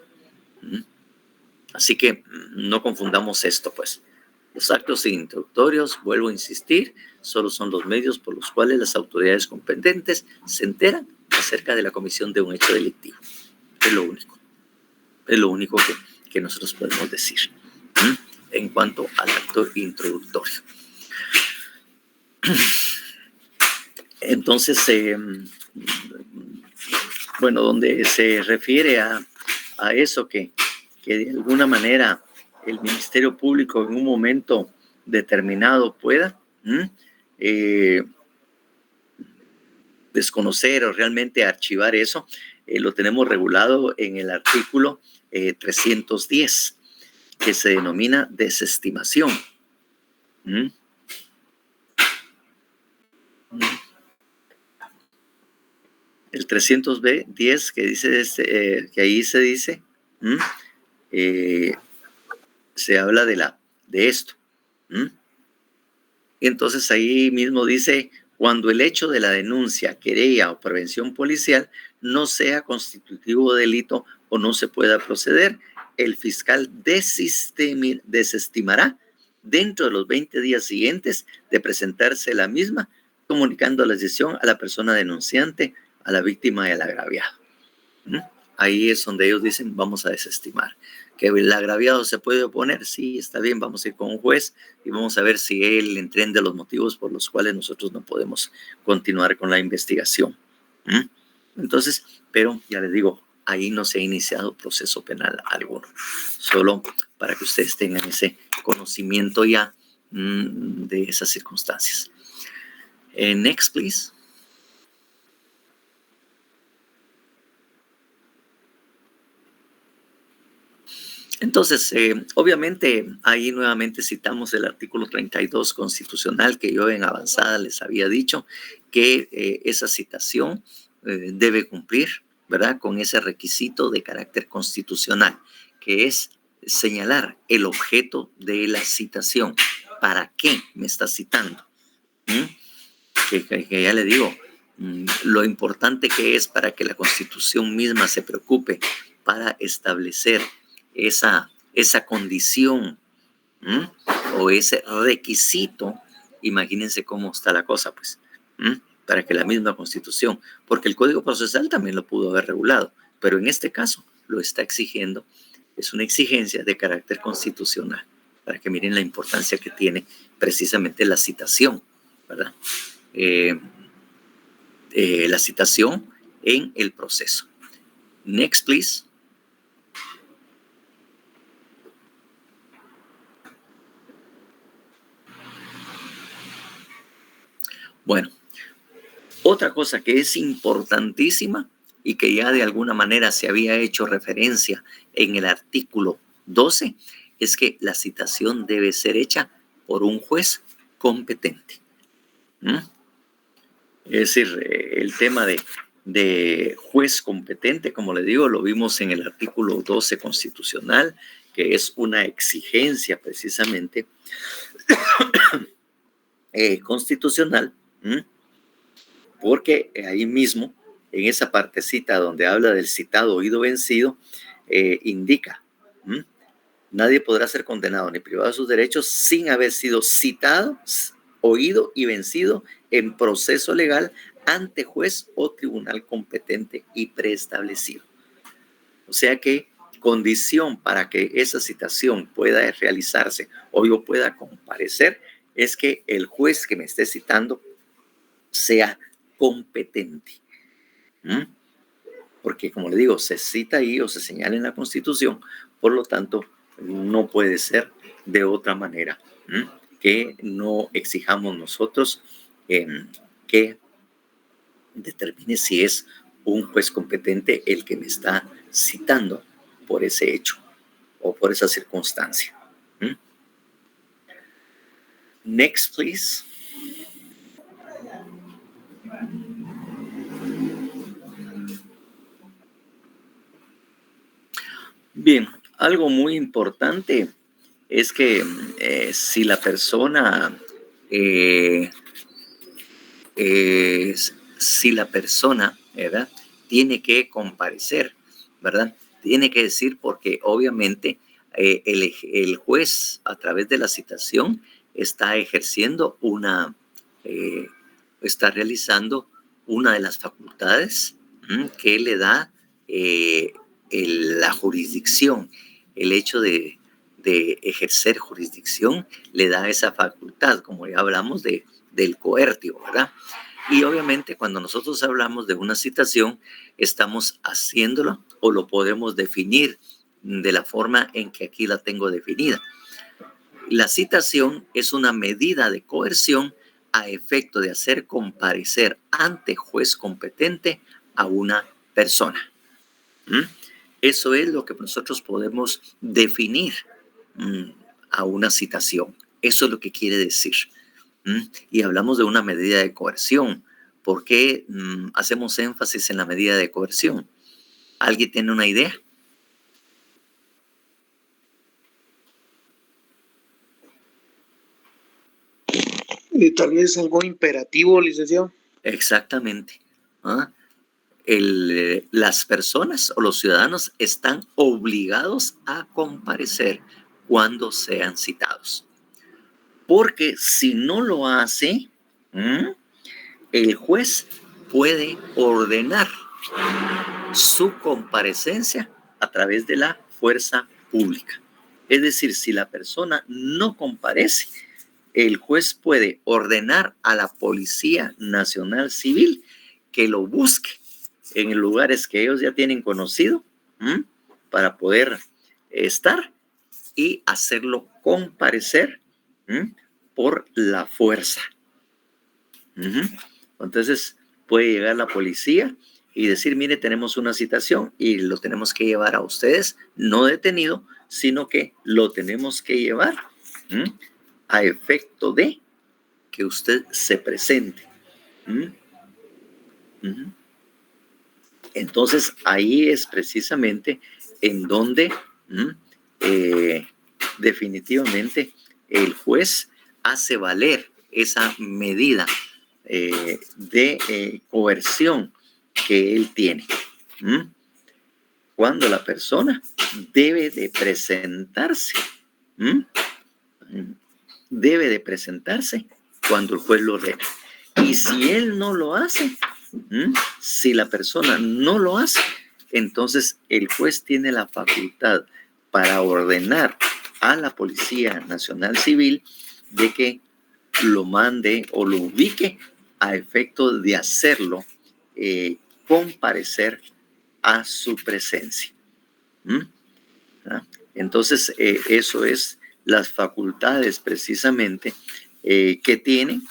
Así que no confundamos esto, pues. Los actos introductorios, vuelvo a insistir, solo son los medios por los cuales las autoridades competentes se enteran acerca de la comisión de un hecho delictivo. Es lo único. Es lo único que nosotros podemos decir en cuanto al acto introductorio. Entonces, bueno, donde se refiere a eso que de alguna manera el Ministerio Público en un momento determinado pueda desconocer o realmente archivar eso, lo tenemos regulado en el artículo 310, que se denomina desestimación. El 310 que dice que ahí se dice, se habla de esto. Y entonces ahí mismo dice, cuando el hecho de la denuncia, querella o prevención policial no sea constitutivo de delito o no se pueda proceder, el fiscal desestimará dentro de los 20 días siguientes de presentarse la misma, comunicando la decisión a la persona denunciante, a la víctima y al agraviado. Ahí es donde ellos dicen, vamos a desestimar. ¿Que el agraviado se puede oponer? Sí, está bien, vamos a ir con un juez y vamos a ver si él entiende los motivos por los cuales nosotros no podemos continuar con la investigación. Entonces, pero ya les digo, ahí no se ha iniciado proceso penal alguno. Solo para que ustedes tengan ese conocimiento ya de esas circunstancias. Next, please. Entonces, obviamente, ahí nuevamente citamos el artículo 32 constitucional que yo en avanzada les había dicho que esa citación debe cumplir, ¿verdad?, con ese requisito de carácter constitucional, que es señalar el objeto de la citación. ¿Para qué me está citando? Que ya le digo, lo importante que es para que la Constitución misma se preocupe para establecer esa condición o ese requisito. Imagínense cómo está la cosa, pues, para que la misma Constitución, porque el Código Procesal también lo pudo haber regulado, pero en este caso lo está exigiendo, es una exigencia de carácter constitucional, para que miren la importancia que tiene precisamente la citación, ¿verdad? La citación en el proceso. Next, please. Bueno, otra cosa que es importantísima y que ya de alguna manera se había hecho referencia en el artículo 12 es que la citación debe ser hecha por un juez competente. Es decir, el tema de juez competente, como le digo, lo vimos en el artículo 12 constitucional, que es una exigencia precisamente constitucional, porque ahí mismo en esa partecita donde habla del citado, oído, vencido, indica, nadie podrá ser condenado ni privado de sus derechos sin haber sido citado, oído y vencido en proceso legal ante juez o tribunal competente y preestablecido. O sea que condición para que esa citación pueda realizarse o yo pueda comparecer es que el juez que me esté citando sea competente. Porque, como le digo, se cita ahí o se señala en la Constitución, por lo tanto, no puede ser de otra manera, que no exijamos nosotros que determine si es un juez competente el que me está citando por ese hecho o por esa circunstancia. Next, please. Bien, algo muy importante es que si la persona ¿verdad?, tiene que comparecer, ¿verdad? Tiene que decir porque obviamente el juez a través de la citación está ejerciendo está realizando una de las facultades que le da la jurisdicción. El hecho de ejercer jurisdicción le da esa facultad, como ya hablamos del coertio, ¿verdad? Y obviamente cuando nosotros hablamos de una citación, estamos haciéndolo o lo podemos definir de la forma en que aquí la tengo definida. La citación es una medida de coerción a efecto de hacer comparecer ante juez competente a una persona. Eso es lo que nosotros podemos definir a una citación. Eso es lo que quiere decir. Y hablamos de una medida de coerción. ¿Por qué hacemos énfasis en la medida de coerción? ¿Alguien tiene una idea? Tal vez algo imperativo, licenciado. Exactamente. Las personas o los ciudadanos están obligados a comparecer cuando sean citados. Porque si no lo hace, el juez puede ordenar su comparecencia a través de la fuerza pública. Es decir, si la persona no comparece, el juez puede ordenar a la Policía Nacional Civil que lo busque en lugares que ellos ya tienen conocido para poder estar y hacerlo comparecer por la fuerza. Entonces puede llegar la policía y decir, mire, tenemos una citación y lo tenemos que llevar a ustedes, no detenido, sino que lo tenemos que llevar a efecto de que usted se presente. Entonces ahí es precisamente en donde definitivamente el juez hace valer esa medida de coerción que él tiene. Cuando la persona debe de presentarse, cuando el juez lo ordena. Y si él no lo hace, si la persona no lo hace, entonces el juez tiene la facultad para ordenar a la Policía Nacional Civil de que lo mande o lo ubique a efecto de hacerlo comparecer a su presencia. Entonces, eso es las facultades precisamente que tiene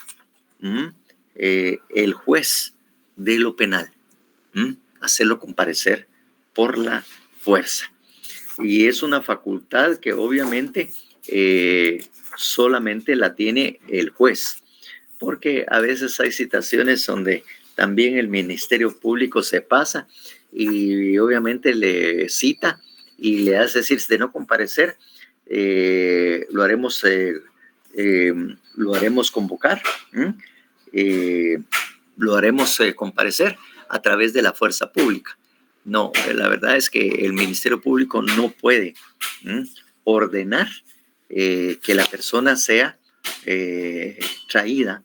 el juez de lo penal, hacerlo comparecer por la fuerza. Y es una facultad que obviamente solamente la tiene el juez, porque a veces hay situaciones donde también el Ministerio Público se pasa y obviamente le cita y le hace decir de no comparecer, lo haremos convocar, lo haremos comparecer a través de la fuerza pública. No, la verdad es que el Ministerio Público no puede ordenar que la persona sea traída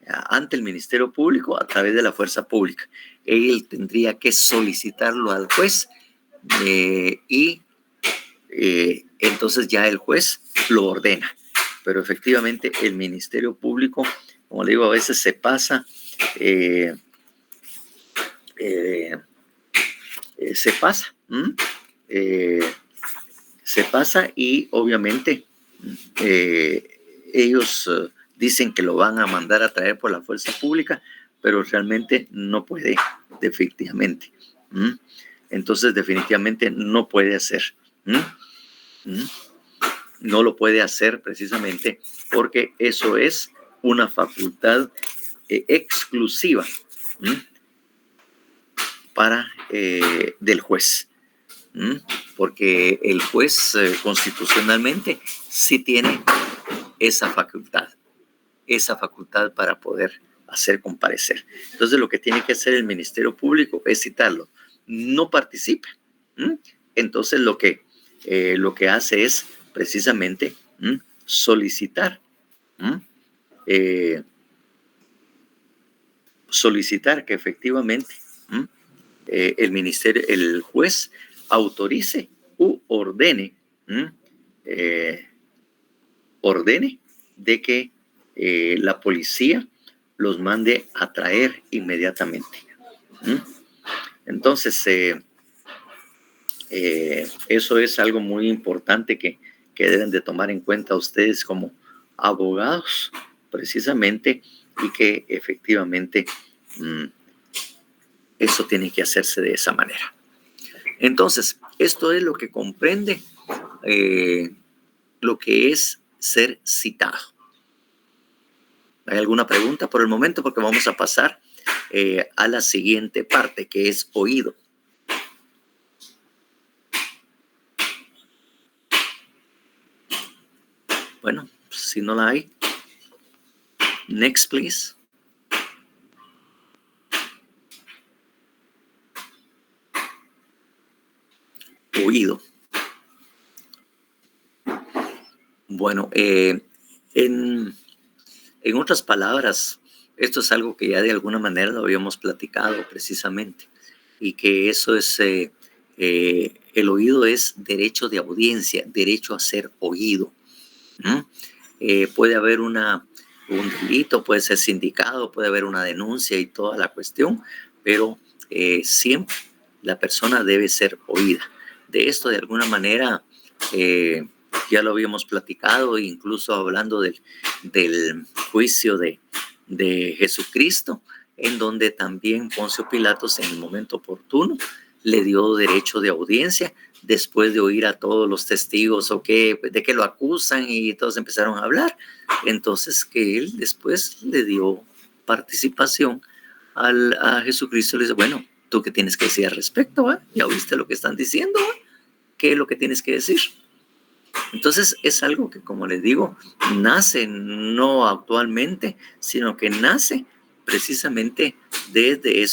ante el Ministerio Público a través de la fuerza pública. Él tendría que solicitarlo al juez y entonces ya el juez lo ordena. Pero efectivamente el Ministerio Público, como le digo, a veces se pasa, se pasa y obviamente ellos dicen que lo van a mandar a traer por la fuerza pública, pero realmente no puede, efectivamente. Entonces definitivamente no puede hacer. No lo puede hacer precisamente porque eso es una facultad exclusiva para del juez, porque el juez constitucionalmente sí tiene esa facultad para poder hacer comparecer. Entonces lo que tiene que hacer el Ministerio Público es citarlo. No participa. Entonces lo que hace es precisamente solicitar que efectivamente el juez autorice u ordene de que la policía los mande a traer inmediatamente. Entonces, eso es algo muy importante que deben de tomar en cuenta ustedes como abogados, precisamente, y que efectivamente eso tiene que hacerse de esa manera. Entonces, esto es lo que comprende lo que es ser citado. ¿Hay alguna pregunta por el momento? Porque vamos a pasar a la siguiente parte, que es oído. Bueno, si no la hay. Next, please. Oído. Bueno, en otras palabras, esto es algo que ya de alguna manera lo habíamos platicado precisamente, y que eso es, el oído es derecho de audiencia, derecho a ser oído. Puede haber un delito, puede ser sindicado, puede haber una denuncia y toda la cuestión, pero siempre la persona debe ser oída. De esto, de alguna manera, ya lo habíamos platicado, incluso hablando del juicio de Jesucristo, en donde también Poncio Pilatos, en el momento oportuno, le dio derecho de audiencia después de oír a todos los testigos de que lo acusan, y todos empezaron a hablar. Entonces, que él después le dio participación a Jesucristo. Le dice, bueno, ¿tú qué tienes que decir al respecto? ¿Ya oíste lo que están diciendo? ¿Qué es lo que tienes que decir? Entonces, es algo que, como les digo, nace no actualmente, sino que nace precisamente desde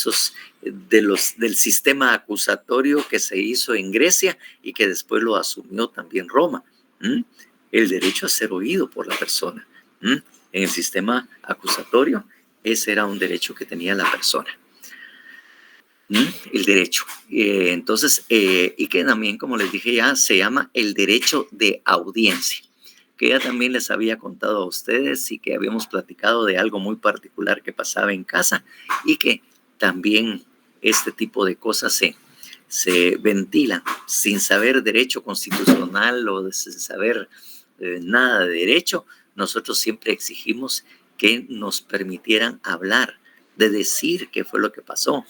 del sistema acusatorio que se hizo en Grecia y que después lo asumió también Roma. El derecho a ser oído por la persona. En el sistema acusatorio, ese era un derecho que tenía la persona. El derecho. Entonces, y que también, como les dije ya, se llama el derecho de audiencia, que ya también les había contado a ustedes y que habíamos platicado de algo muy particular que pasaba en casa, y que también este tipo de cosas se ventilan sin saber derecho constitucional o sin saber nada de derecho. Nosotros siempre exigimos que nos permitieran hablar, de decir qué fue lo que pasó.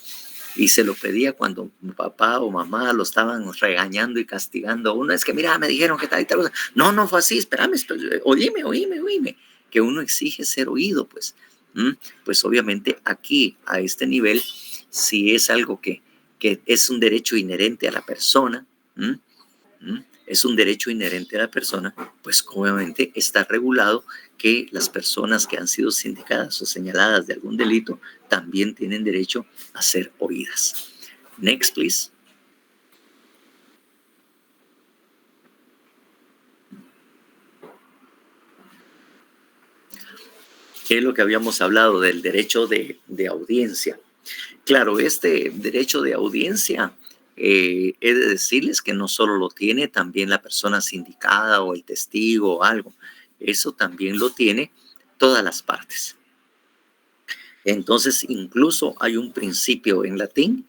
Y se lo pedía cuando mi papá o mamá lo estaban regañando y castigando a uno. Es que, mira, me dijeron que tal y tal cosa. No fue así, espérame, oíme. Que uno exige ser oído, pues. Pues obviamente aquí, a este nivel, si es algo que es un derecho inherente a la persona, es un derecho inherente a la persona, pues obviamente está regulado que las personas que han sido sindicadas o señaladas de algún delito también tienen derecho a ser oídas. Next, please. ¿Qué es lo que habíamos hablado del derecho de audiencia? Claro, este derecho de audiencia, he de decirles que no solo lo tiene también la persona sindicada o el testigo o algo, eso también lo tiene todas las partes. Entonces, incluso hay un principio en latín,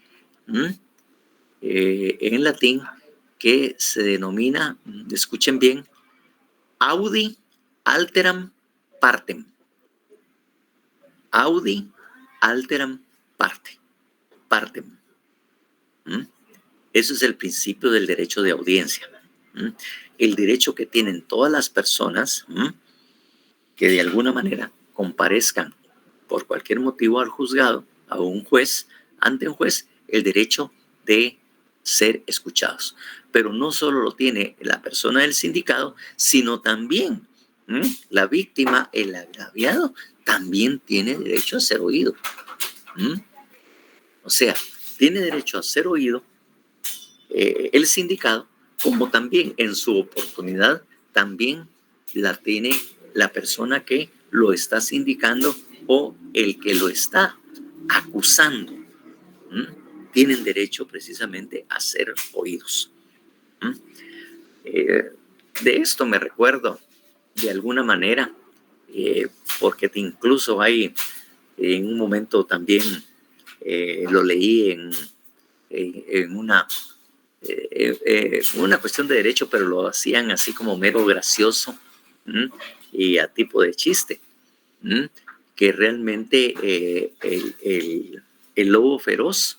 que se denomina, escuchen bien, audi alteram partem. Audi alteram partem. Eso es el principio del derecho de audiencia. El derecho que tienen todas las personas que de alguna manera comparezcan por cualquier motivo al juzgado, a un juez, ante un juez, el derecho de ser escuchados. Pero no solo lo tiene la persona del sindicado, sino también la víctima, el agraviado, también tiene derecho a ser oído. O sea, tiene derecho a ser oído el sindicado, como también en su oportunidad también la tiene la persona que lo está sindicando o el que lo está acusando. Tienen derecho precisamente a ser oídos. De esto me recuerdo de alguna manera, porque incluso hay en un momento también, lo leí en una cuestión de derecho, pero lo hacían así como mero gracioso y a tipo de chiste, que realmente el lobo feroz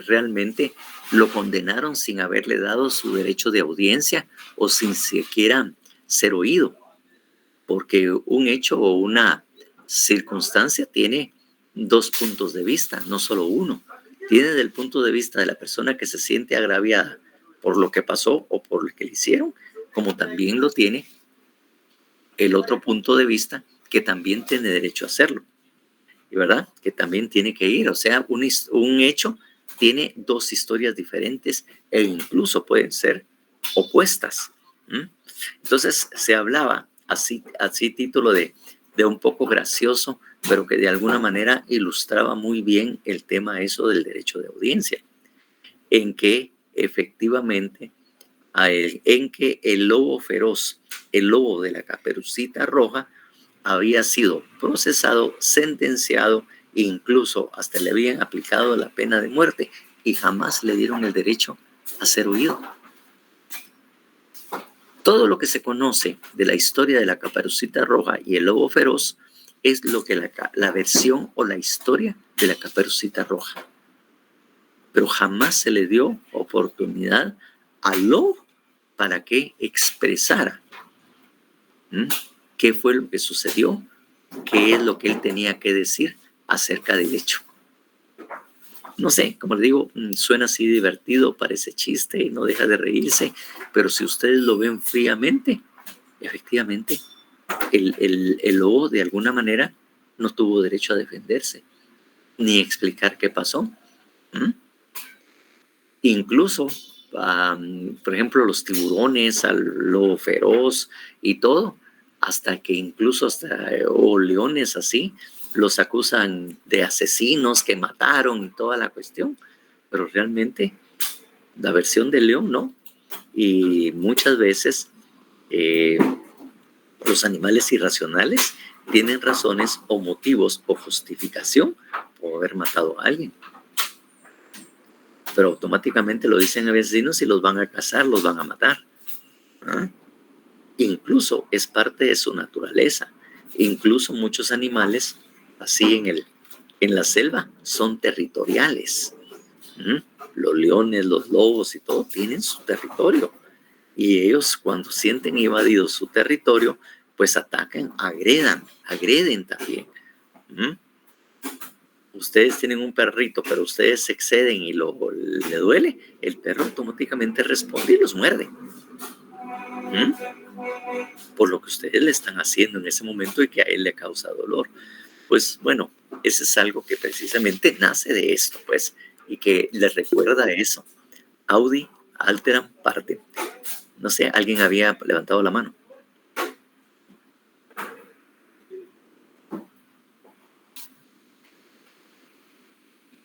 realmente lo condenaron sin haberle dado su derecho de audiencia o sin siquiera ser oído, porque un hecho o una circunstancia tiene dos puntos de vista, no solo uno. Tiene desde el punto de vista de la persona que se siente agraviada por lo que pasó o por lo que le hicieron, como también lo tiene el otro punto de vista que también tiene derecho a hacerlo, ¿verdad? Que también tiene que ir. O sea, un hecho tiene dos historias diferentes e incluso pueden ser opuestas. Entonces se hablaba así título de un poco gracioso, pero que de alguna manera ilustraba muy bien el tema eso del derecho de audiencia, en que efectivamente, en que el lobo feroz, el lobo de la Caperucita Roja, había sido procesado, sentenciado, e incluso hasta le habían aplicado la pena de muerte y jamás le dieron el derecho a ser oído. Todo lo que se conoce de la historia de la Caperucita Roja y el lobo feroz es lo que la versión o la historia de la Caperucita Roja. Pero jamás se le dio oportunidad al lobo para que expresara qué fue lo que sucedió, qué es lo que él tenía que decir acerca del hecho. No sé, como le digo, suena así divertido, parece chiste y no deja de reírse, pero si ustedes lo ven fríamente, efectivamente, el lobo de alguna manera no tuvo derecho a defenderse, ni explicar qué pasó. Incluso, por ejemplo, los tiburones, al lobo feroz y todo, hasta que incluso o leones así, los acusan de asesinos que mataron y toda la cuestión, pero realmente la versión del león no. Y muchas veces los animales irracionales tienen razones o motivos o justificación por haber matado a alguien. Pero automáticamente lo dicen asesinos y los van a cazar, los van a matar. Incluso es parte de su naturaleza. Incluso muchos animales, así en la selva, son territoriales. Los leones, los lobos y todo tienen su territorio. Y ellos, cuando sienten invadido su territorio, pues atacan, agreden también. Ustedes tienen un perrito, pero ustedes se exceden y le duele, el perro automáticamente responde y los muerde. por lo que ustedes le están haciendo en ese momento y que a él le causa dolor. Pues bueno, eso es algo que precisamente nace de esto, pues, y que les recuerda eso. Audi, alteram, parte. No sé, ¿alguien había levantado la mano?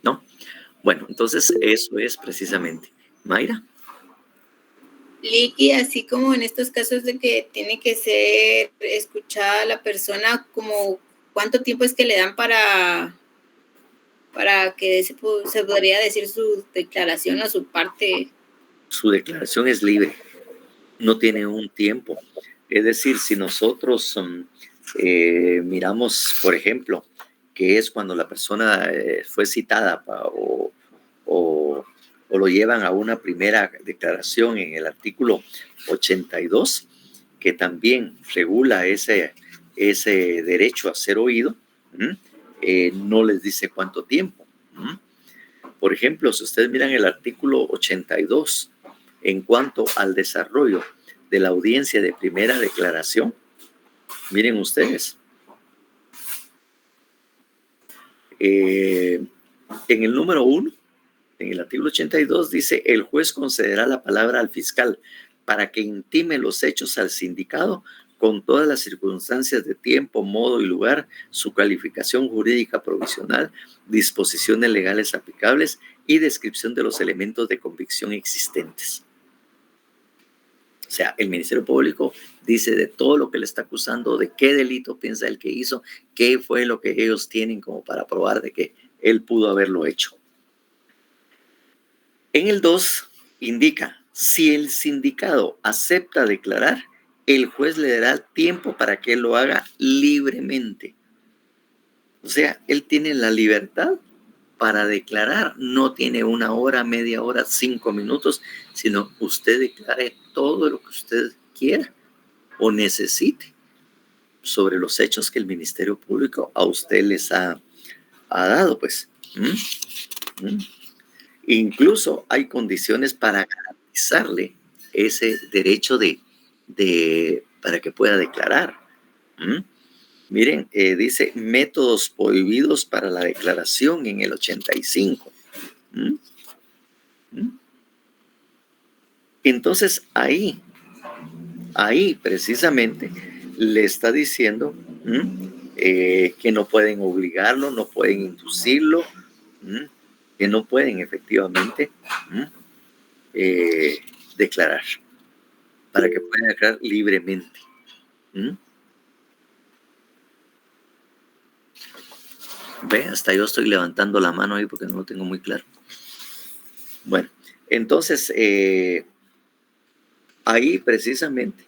¿No? Bueno, entonces eso es precisamente. Mayra. Licky, así como en estos casos de que tiene que ser escuchada la persona, como cuánto tiempo es que le dan para que se podría decir su declaración o su parte. Su declaración es libre, no tiene un tiempo. Es decir, si nosotros miramos, por ejemplo, que es cuando la persona fue citada o lo llevan a una primera declaración en el artículo 82, que también regula ese derecho a ser oído, no les dice cuánto tiempo. Por ejemplo, si ustedes miran el artículo 82, en cuanto al desarrollo de la audiencia de primera declaración, miren ustedes, en el número 1, en el artículo 82, dice: el juez concederá la palabra al fiscal para que intime los hechos al sindicado con todas las circunstancias de tiempo, modo y lugar, su calificación jurídica provisional, disposiciones legales aplicables y descripción de los elementos de convicción existentes. O sea, el Ministerio Público dice de todo lo que le está acusando, de qué delito piensa él que hizo, qué fue lo que ellos tienen como para probar de que él pudo haberlo hecho. En el 2 indica: si el sindicado acepta declarar, el juez le dará tiempo para que él lo haga libremente. O sea, él tiene la libertad para declarar, no tiene 1 hora, media hora, 5 minutos, sino usted declare todo lo que usted quiera o necesite sobre los hechos que el Ministerio Público a usted les ha dado, pues. Incluso hay condiciones para garantizarle ese derecho para que pueda declarar. Miren, dice métodos prohibidos para la declaración en el 85. Entonces ahí precisamente le está diciendo que no pueden obligarlo, no pueden inducirlo, que no pueden efectivamente declarar, para que puedan declarar libremente. Ve, hasta yo estoy levantando la mano ahí porque no lo tengo muy claro. Bueno, entonces ahí precisamente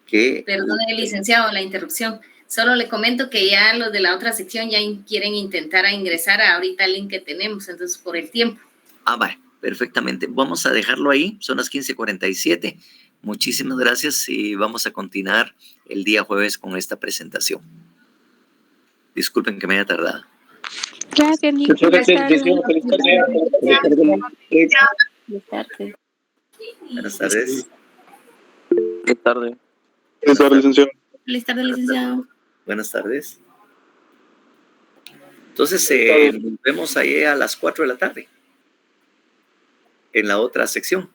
que... Perdone, licenciado, la interrupción. Solo le comento que ya los de la otra sección ya quieren intentar ingresar ahorita el link que tenemos, entonces por el tiempo. Vale, perfectamente. Vamos a dejarlo ahí, son las 15:47. Muchísimas gracias y vamos a continuar el día jueves con esta presentación. Disculpen que me haya tardado. Gracias, Nick. Buenas tardes. Buenas tardes. Buenas tardes. Buenas tardes, licenciado. Feliz tarde, licenciado. Buenas tardes. Entonces, nos vemos ahí a las 4 de la tarde en la otra sección.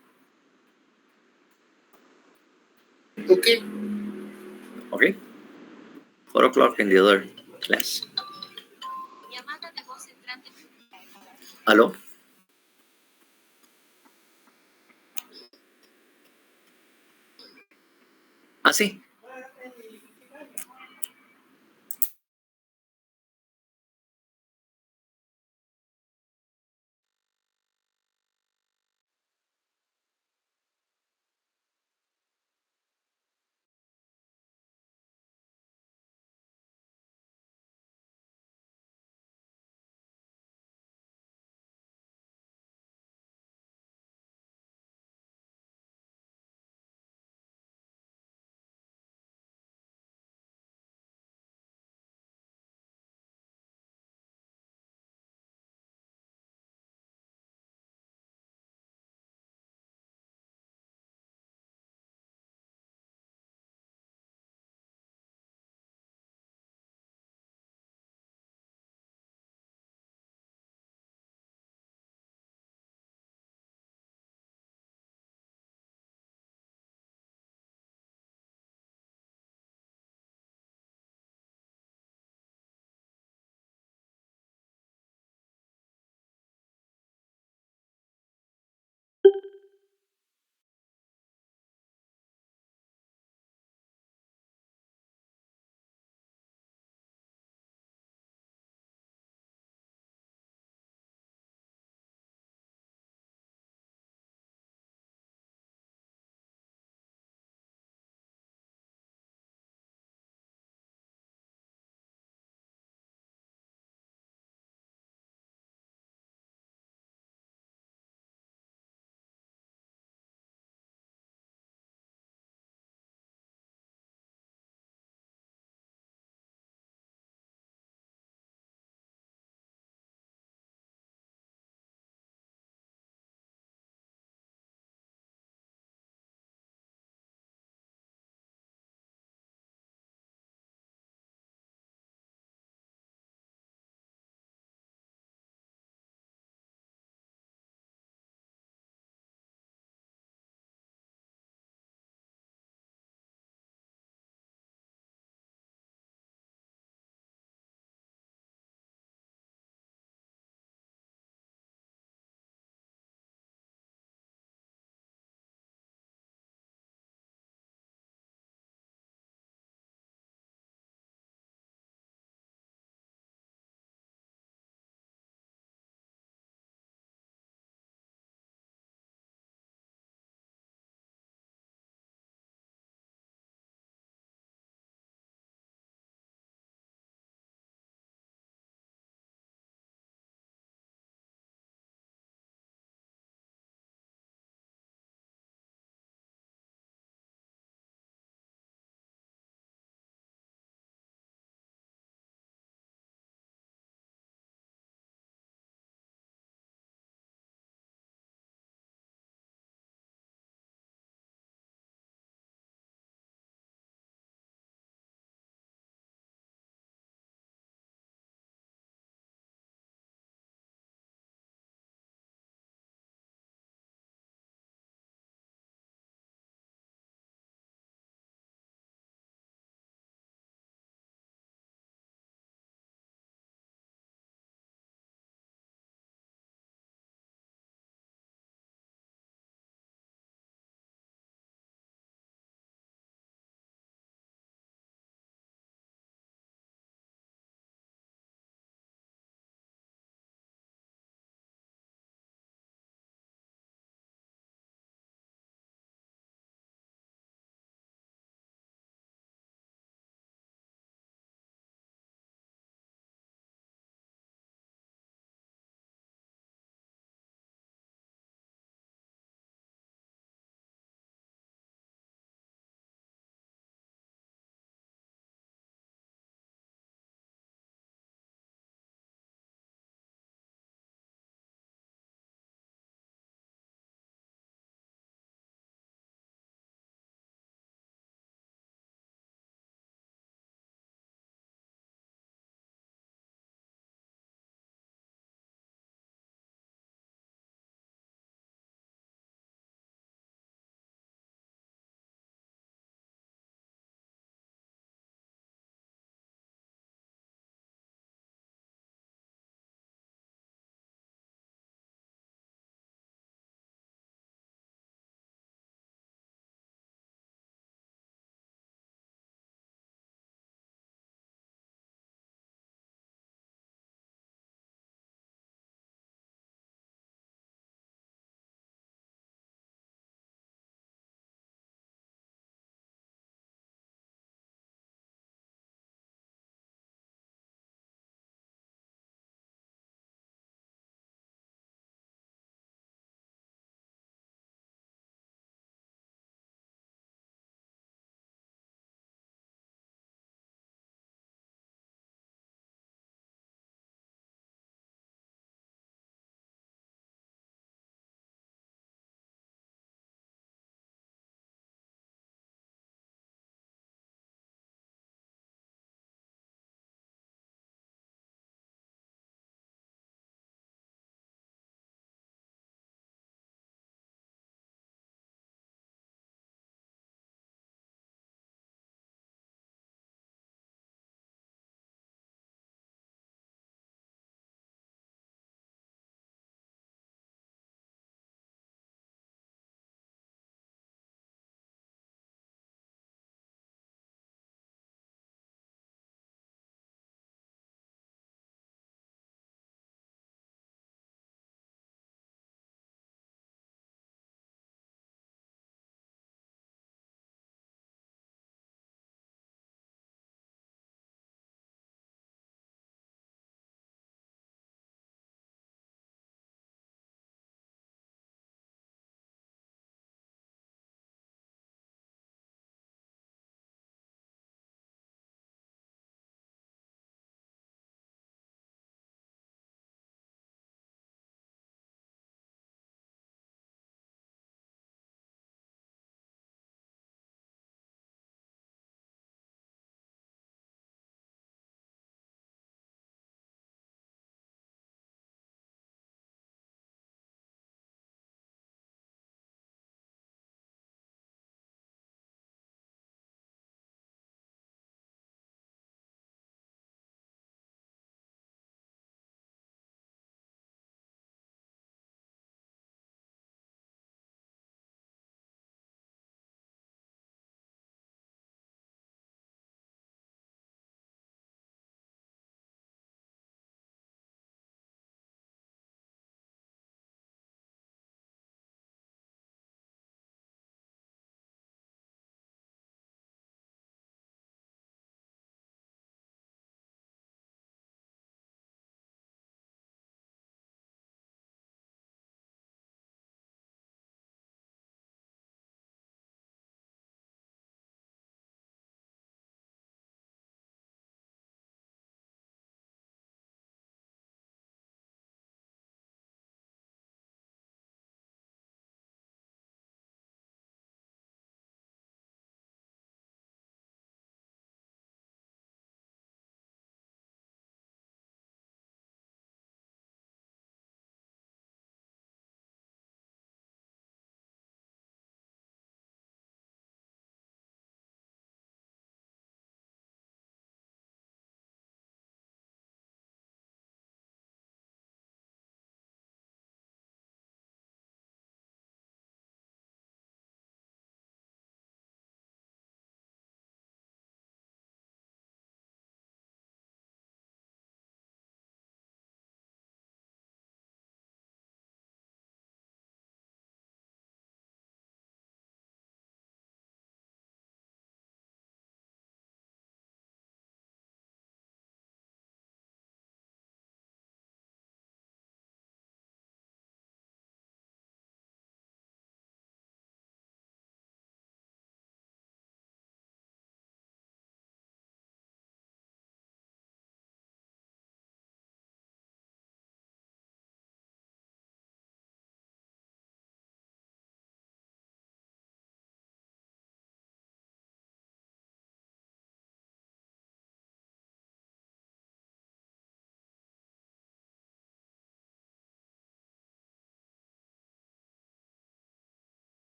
Ok. Ok. 4 o'clock in the other class. ¿Aló? Ah, sí.